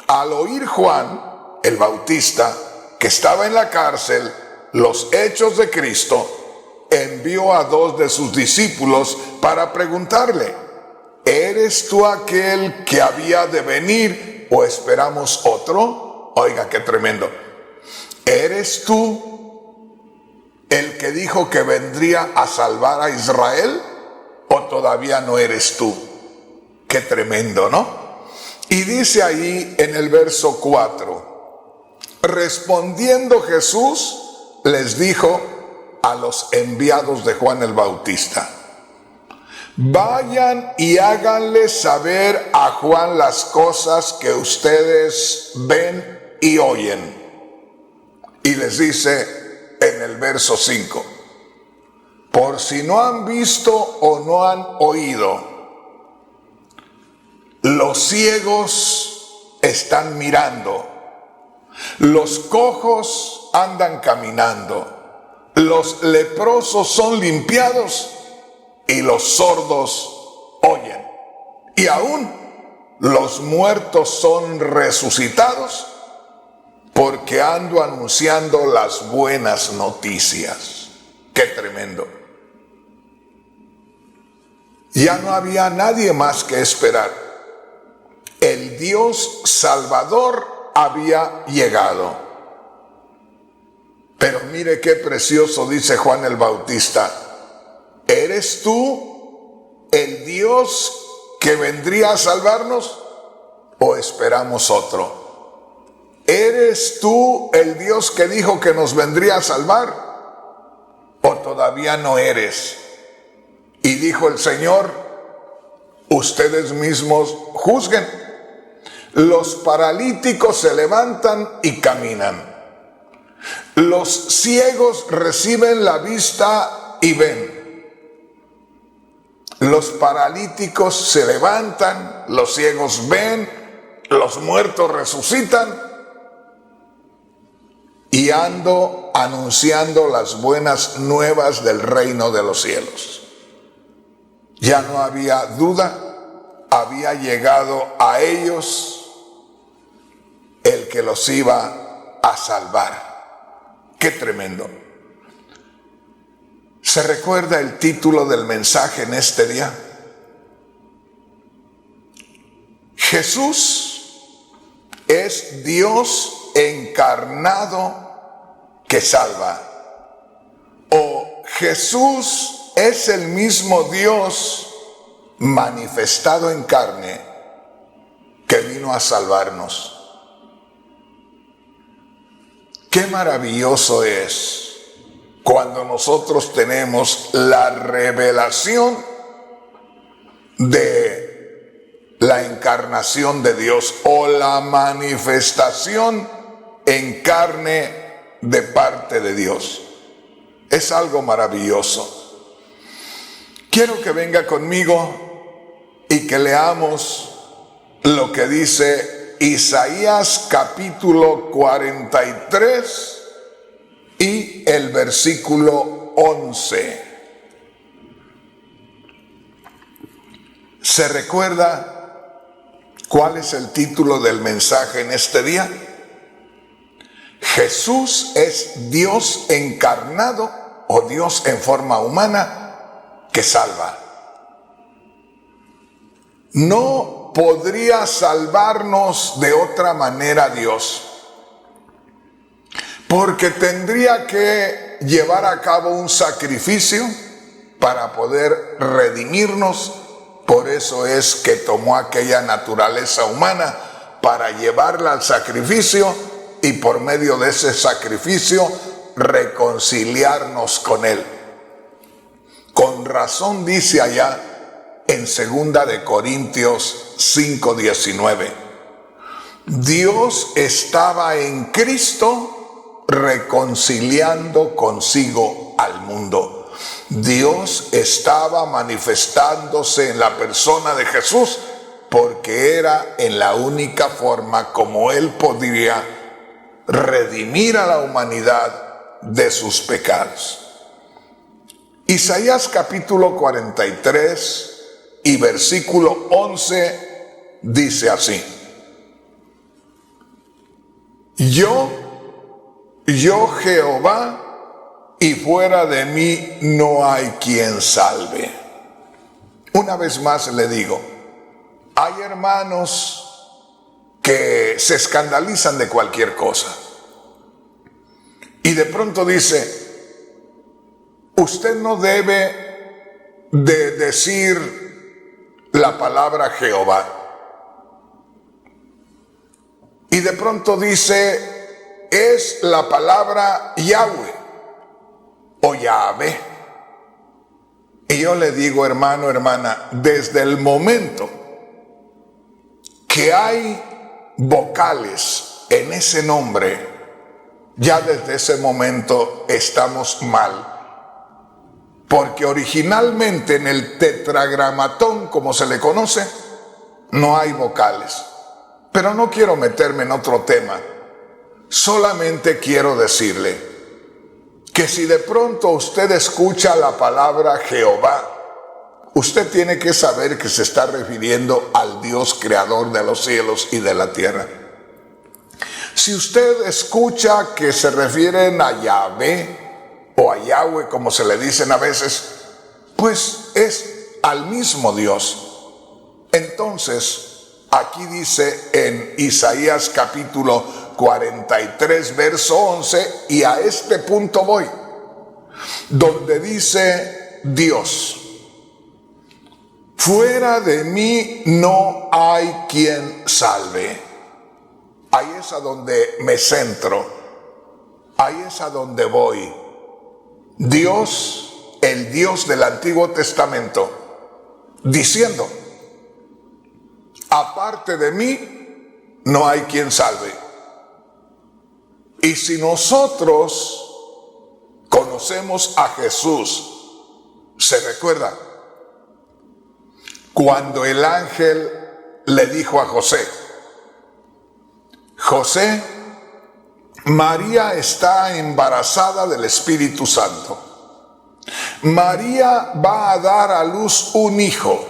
Al oír Juan, el Bautista, que estaba en la cárcel, los hechos de Cristo, envió a 2 de sus discípulos para preguntarle: ¿eres tú aquel que había de venir o esperamos otro? Oiga, qué tremendo. ¿Eres tú el que dijo que vendría a salvar a Israel? ¿O todavía no eres tú? Qué tremendo, ¿no? Y dice ahí en el verso 4, respondiendo Jesús les dijo a los enviados de Juan el Bautista: vayan y háganle saber a Juan las cosas que ustedes ven y oyen. Y les dice en el verso 5, por si no han visto o no han oído, los ciegos están mirando, los cojos andan caminando, los leprosos son limpiados y los sordos oyen, y aún los muertos son resucitados, porque ando anunciando las buenas noticias. ¡Qué tremendo! Ya no había nadie más que esperar. El Dios Salvador había llegado. Pero mire qué precioso dice Juan el Bautista: ¿eres tú el Dios que vendría a salvarnos o esperamos otro? ¿Eres tú el Dios que dijo que nos vendría a salvar? ¿O todavía no eres? Y dijo el Señor: ustedes mismos juzguen. Los paralíticos se levantan y caminan. Los ciegos reciben la vista y ven. Los paralíticos se levantan, los ciegos ven los muertos resucitan y ando anunciando las buenas nuevas del reino de los cielos. Ya no había duda, había llegado a ellos el que los iba a salvar. ¡Qué tremendo! ¿Se recuerda el título del mensaje en este día? Jesús es Dios encarnado que salva. O Jesús es el mismo Dios manifestado en carne que vino a salvarnos. Qué maravilloso es cuando nosotros tenemos la revelación de la encarnación de Dios o la manifestación en carne de parte de Dios. Es algo maravilloso. Quiero que venga conmigo y que leamos lo que dice Isaías capítulo 43 y el versículo 11. ¿Se recuerda cuál es el título del mensaje en este día? Jesús es Dios encarnado o Dios en forma humana que salva. No podría salvarnos de otra manera Dios, porque tendría que llevar a cabo un sacrificio para poder redimirnos. Por eso es que tomó aquella naturaleza humana para llevarla al sacrificio y por medio de ese sacrificio reconciliarnos con Él. Con razón dice allá en 2 de Corintios 5:19, Dios estaba en Cristo reconciliando consigo al mundo. Dios estaba manifestándose en la persona de Jesús porque era en la única forma como Él podría redimir a la humanidad de sus pecados. Isaías capítulo 43 y versículo 11 dice así: Yo Jehová, y fuera de mí no hay quien salve. Una vez más le digo, hay hermanos que se escandalizan de cualquier cosa. Y de pronto dice, usted no debe de decir la palabra Jehová. Y de pronto dice, es la palabra Yahweh o Yahvé. Y yo le digo, hermano, hermana, desde el momento que hay vocales en ese nombre, ya desde ese momento estamos mal. Porque originalmente en el tetragramatón, como se le conoce, no hay vocales. Pero no quiero meterme en otro tema. Solamente quiero decirle que si de pronto usted escucha la palabra Jehová, usted tiene que saber que se está refiriendo al Dios creador de los cielos y de la tierra. Si usted escucha que se refieren a Yahvé o a Yahweh, como se le dicen a veces, pues es al mismo Dios. Entonces, aquí dice en Isaías capítulo 43, verso 11, y a este punto voy, donde dice Dios, fuera de mí no hay quien salve. Ahí es a donde me centro, ahí es a donde voy. Dios, el Dios del Antiguo Testamento, diciendo, aparte de mí no hay quien salve. Y si nosotros conocemos a Jesús, ¿se recuerda? Cuando el ángel le dijo a José, José, María está embarazada del Espíritu Santo. María va a dar a luz un hijo.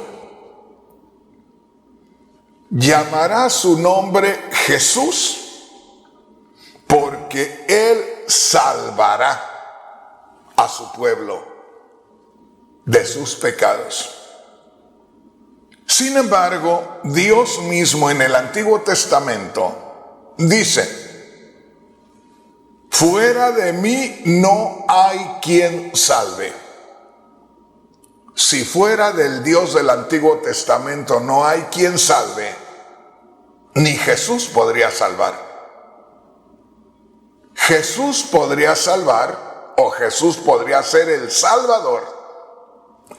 Llamará su nombre Jesús, porque él salvará a su pueblo de sus pecados. Sin embargo, Dios mismo en el Antiguo Testamento dice: fuera de mí no hay quien salve. Si fuera del Dios del Antiguo Testamento no hay quien salve, ni Jesús podría salvar. Jesús podría salvar, o Jesús podría ser el Salvador,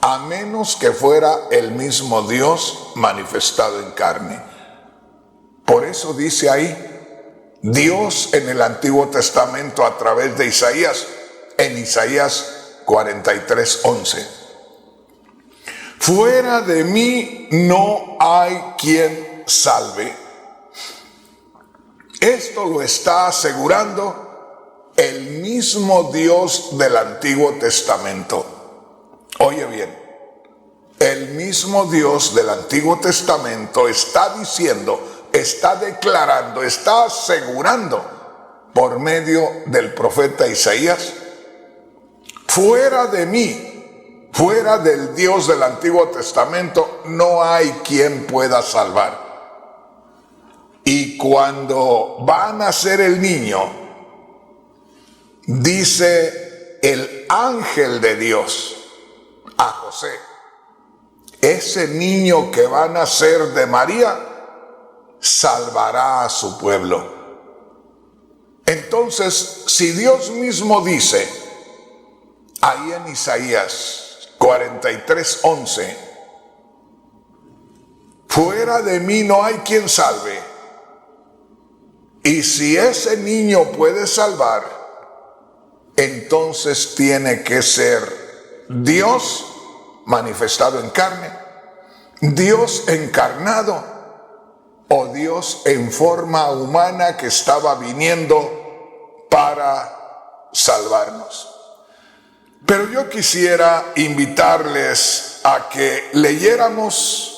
a menos que fuera el mismo Dios manifestado en carne. Por eso dice ahí Dios en el Antiguo Testamento a través de Isaías, en Isaías 43:11. Fuera de mí no hay quien salve. Esto lo está asegurando el mismo Dios del Antiguo Testamento. Oye bien, el mismo Dios del Antiguo Testamento está diciendo, está declarando, está asegurando por medio del profeta Isaías: fuera de mí, fuera del Dios del Antiguo Testamento, no hay quien pueda salvar. Y cuando va a nacer el niño, dice el ángel de Dios a José: ese niño que va a nacer de María salvará a su pueblo. Entonces, si Dios mismo dice ahí en Isaías 43:11, fuera de mí no hay quien salve, y si ese niño puede salvar, entonces tiene que ser Dios manifestado en carne, Dios encarnado, o Dios en forma humana que estaba viniendo para salvarnos. Pero yo quisiera invitarles a que leyéramos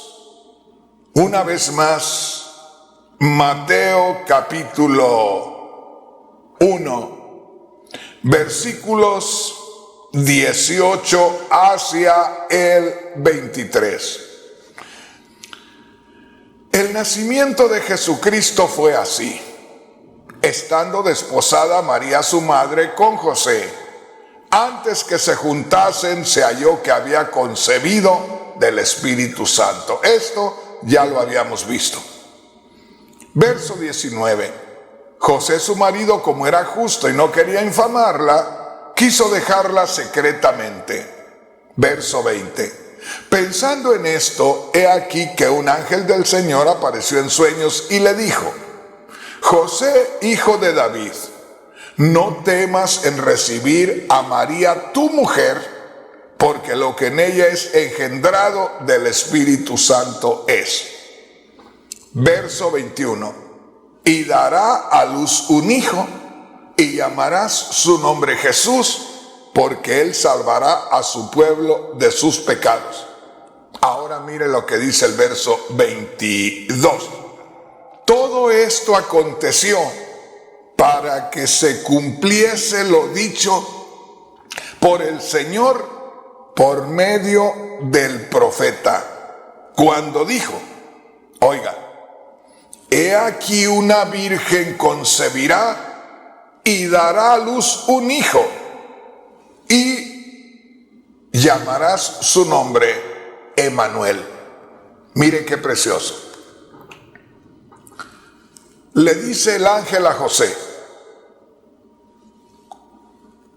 una vez más Mateo capítulo 1, versículos 18 hacia el 23. El nacimiento de Jesucristo fue así: estando desposada María su madre con José, antes que se juntasen se halló que había concebido del Espíritu Santo. Esto ya lo habíamos visto. Verso 19. José su marido, como era justo y no quería infamarla, quiso dejarla secretamente. Verso 20. Pensando en esto, he aquí que un ángel del Señor apareció en sueños y le dijo: José, hijo de David, no temas en recibir a María tu mujer, porque lo que en ella es engendrado del Espíritu Santo es. Verso 21. Y dará a luz un hijo, y llamarás su nombre Jesús, porque él salvará a su pueblo de sus pecados. Ahora mire lo que dice el verso 22. Todo esto aconteció para que se cumpliese lo dicho por el Señor por medio del profeta, cuando dijo: oiga, he aquí una virgen concebirá y dará a luz un hijo, y llamarás su nombre Emmanuel. Mire qué precioso. Le dice el ángel a José: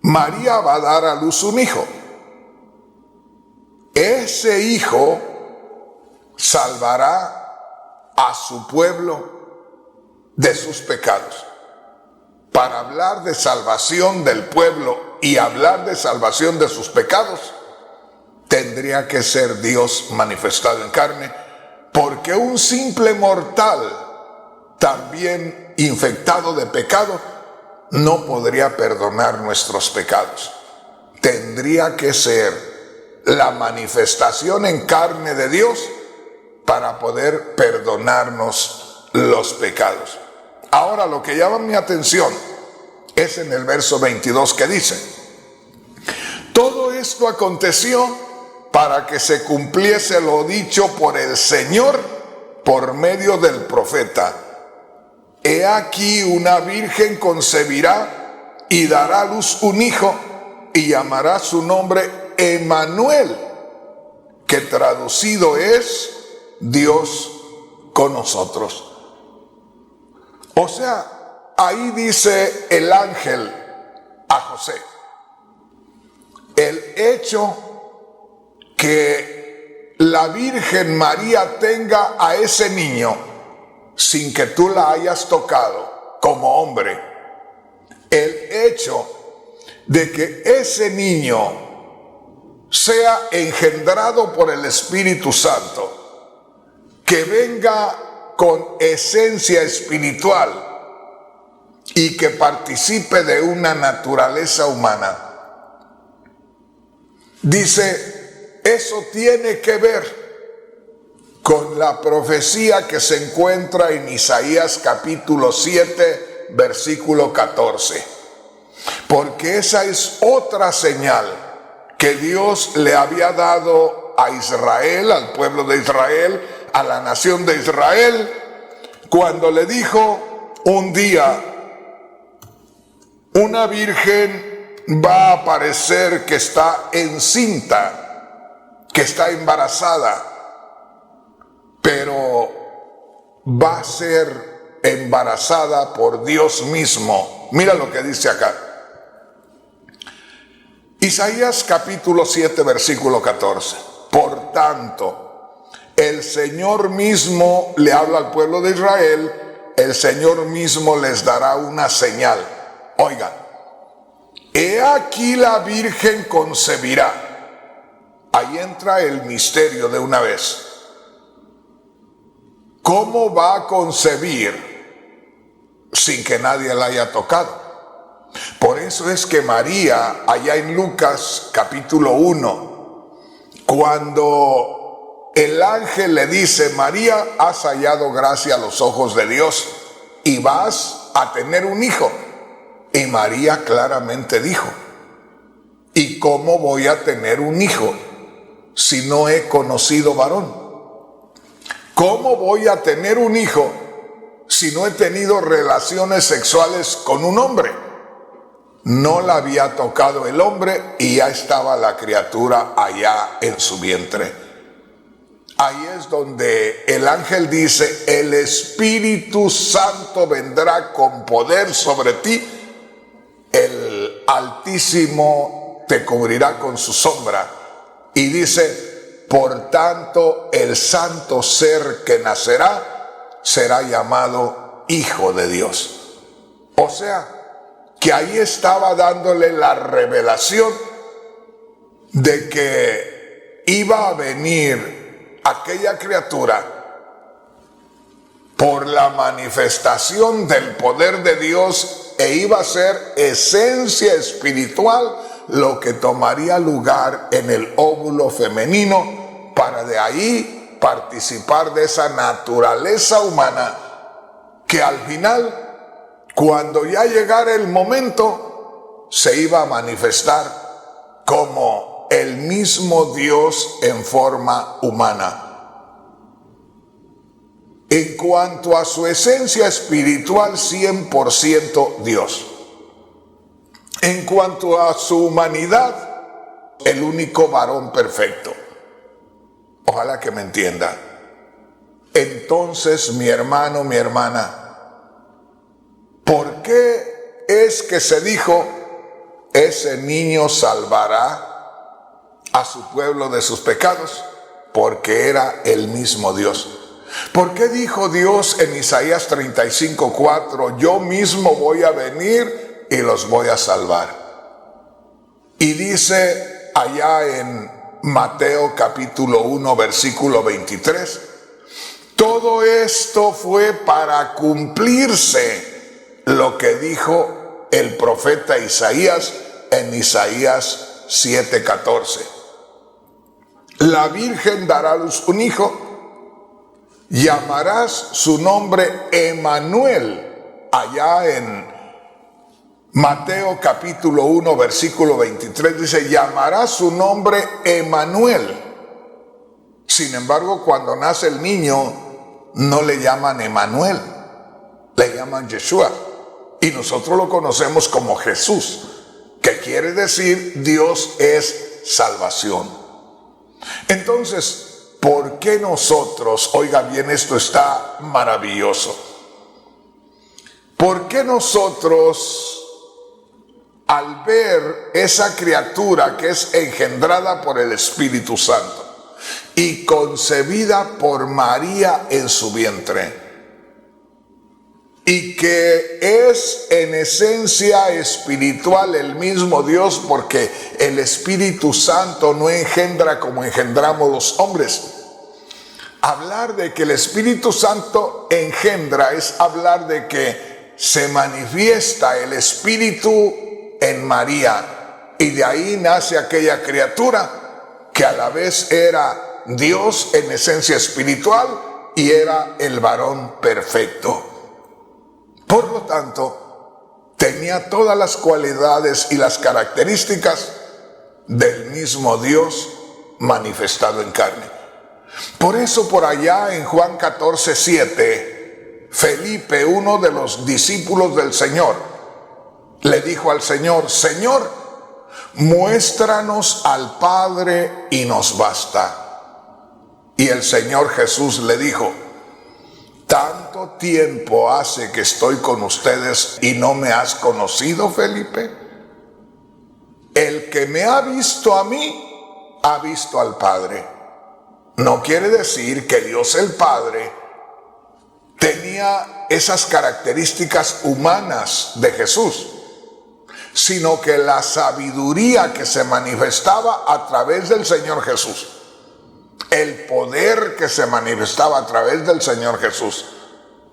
María va a dar a luz un hijo. Ese hijo salvará a su pueblo de sus pecados. Para hablar de salvación del pueblo y hablar de salvación de sus pecados, tendría que ser Dios manifestado en carne, porque un simple mortal también infectado de pecado, no podría perdonar nuestros pecados. Tendría que ser la manifestación en carne de Dios para poder perdonarnos los pecados. Ahora, lo que llama mi atención es en el verso 22 que dice: todo esto aconteció para que se cumpliese lo dicho por el Señor por medio del profeta. He aquí una virgen concebirá y dará a luz un hijo y llamará su nombre Emmanuel, que traducido es Dios con nosotros. O sea, ahí dice el ángel a José, el hecho que la Virgen María tenga a ese niño sin que tú la hayas tocado como hombre, el hecho de que ese niño sea engendrado por el Espíritu Santo, que venga con esencia espiritual y que participe de una naturaleza humana, dice, eso tiene que ver con la profecía que se encuentra en Isaías capítulo 7, versículo 14. Porque esa es otra señal que Dios le había dado a Israel, al pueblo de Israel, a la nación de Israel, cuando le dijo un día, una virgen va a aparecer que está encinta, que está embarazada, pero va a ser embarazada por Dios mismo. Mira lo que dice acá. Isaías capítulo 7, versículo 14. Por tanto, el Señor mismo le habla al pueblo de Israel, el Señor mismo les dará una señal. Oigan, he aquí la virgen concebirá. Ahí entra el misterio de una vez. ¿Cómo va a concebir sin que nadie la haya tocado? Por eso es que María, allá en Lucas capítulo 1, cuando el ángel le dice, María, has hallado gracia a los ojos de Dios y vas a tener un hijo. Y María claramente dijo, ¿y cómo voy a tener un hijo si no he conocido varón? ¿Cómo voy a tener un hijo si no he tenido relaciones sexuales con un hombre? No la había tocado el hombre y ya estaba la criatura allá en su vientre. Ahí es donde el ángel dice, el Espíritu Santo vendrá con poder sobre ti, el Altísimo te cubrirá con su sombra. Y dice, por tanto, el santo ser que nacerá será llamado Hijo de Dios. O sea, que ahí estaba dándole la revelación de que iba a venir aquella criatura por la manifestación del poder de Dios e iba a ser esencia espiritual lo que tomaría lugar en el óvulo femenino para de ahí participar de esa naturaleza humana que al final, cuando ya llegara el momento, se iba a manifestar como el mismo Dios en forma humana. En cuanto a su esencia espiritual, 100% Dios. En cuanto a su humanidad, el único varón perfecto. Ojalá que me entienda. Entonces, mi hermano, mi hermana, ¿por qué es que se dijo, ese niño salvará a su pueblo de sus pecados? Porque era el mismo Dios. ¿Por qué dijo Dios en Isaías 35:4, yo mismo voy a venir y los voy a salvar? Y dice allá en Mateo capítulo 1, versículo 23, Todo esto fue para cumplirse lo que dijo el profeta Isaías en Isaías 7:14. La Virgen dará a luz un hijo, llamarás su nombre Emmanuel. Allá en Mateo capítulo 1 versículo 23 dice, llamará su nombre Emmanuel. Sin embargo, cuando nace el niño, no le llaman Emmanuel, le llaman Yeshua. Y nosotros lo conocemos como Jesús, que quiere decir Dios es salvación. Entonces, ¿por qué nosotros, oiga bien, esto está maravilloso? ¿Por qué nosotros, al ver esa criatura que es engendrada por el Espíritu Santo y concebida por María en su vientre, y que es en esencia espiritual el mismo Dios, porque el Espíritu Santo no engendra como engendramos los hombres? Hablar de que el Espíritu Santo engendra es hablar de que se manifiesta el Espíritu en María, y de ahí nace aquella criatura que a la vez era Dios en esencia espiritual y era el varón perfecto. Por lo tanto, tenía todas las cualidades y las características del mismo Dios manifestado en carne. Por eso por allá en Juan 14:7, Felipe, uno de los discípulos del Señor, le dijo al Señor, Señor, muéstranos al Padre y nos basta. Y el Señor Jesús le dijo, ¿tanto tiempo hace que estoy con ustedes y no me has conocido, Felipe? El que me ha visto a mí, ha visto al Padre. No quiere decir que Dios el Padre tenía esas características humanas de Jesús, sino que la sabiduría que se manifestaba a través del Señor Jesús, el poder que se manifestaba a través del Señor Jesús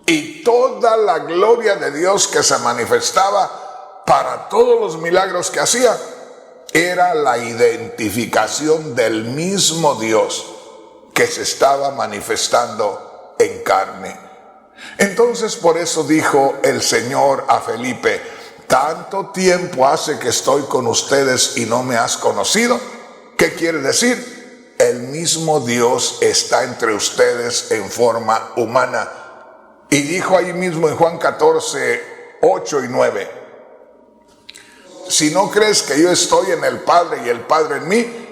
y toda la gloria de Dios que se manifestaba para todos los milagros que hacía, era la identificación del mismo Dios que se estaba manifestando en carne. Entonces por eso dijo el Señor a Felipe, ¿tanto tiempo hace que estoy con ustedes y no me has conocido? ¿Qué quiere decir? El mismo Dios está entre ustedes en forma humana. Y dijo ahí mismo en Juan 14:8 y 9, si no crees que yo estoy en el Padre y el Padre en mí,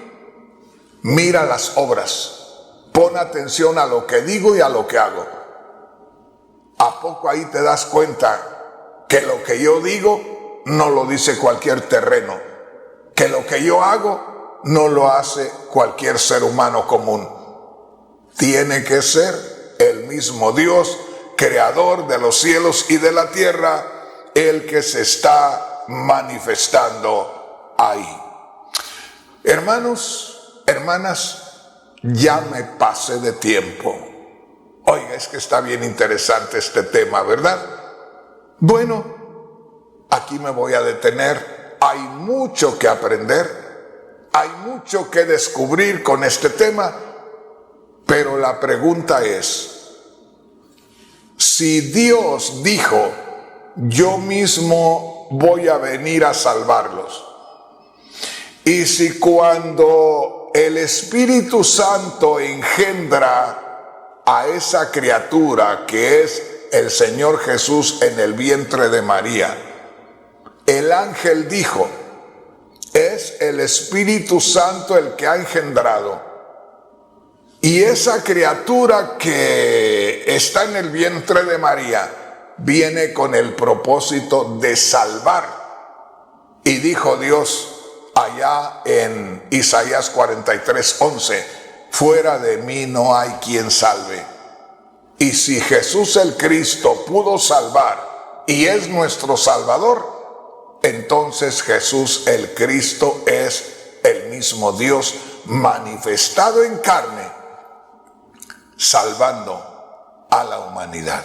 mira las obras, pon atención a lo que digo y a lo que hago. ¿A poco ahí te das cuenta que lo que yo digo no lo dice cualquier terreno? Que lo que yo hago no lo hace cualquier ser humano común. Tiene que ser el mismo Dios, creador de los cielos y de la tierra, el que se está manifestando ahí. Hermanos, hermanas, ya me pasé de tiempo. Oiga, es que está bien interesante este tema, ¿verdad? Bueno, aquí me voy a detener. Hay mucho que aprender. Hay mucho que descubrir con este tema, pero la pregunta es, si Dios dijo, yo mismo voy a venir a salvarlos, y si cuando el Espíritu Santo engendra a esa criatura que es el Señor Jesús en el vientre de María, el ángel dijo, es el Espíritu Santo el que ha engendrado, y esa criatura que está en el vientre de María viene con el propósito de salvar. Y dijo Dios allá en Isaías 43:11, fuera de mí no hay quien salve. Y si Jesús el Cristo pudo salvar y es nuestro Salvador, entonces Jesús el Cristo es el mismo Dios manifestado en carne, salvando a la humanidad.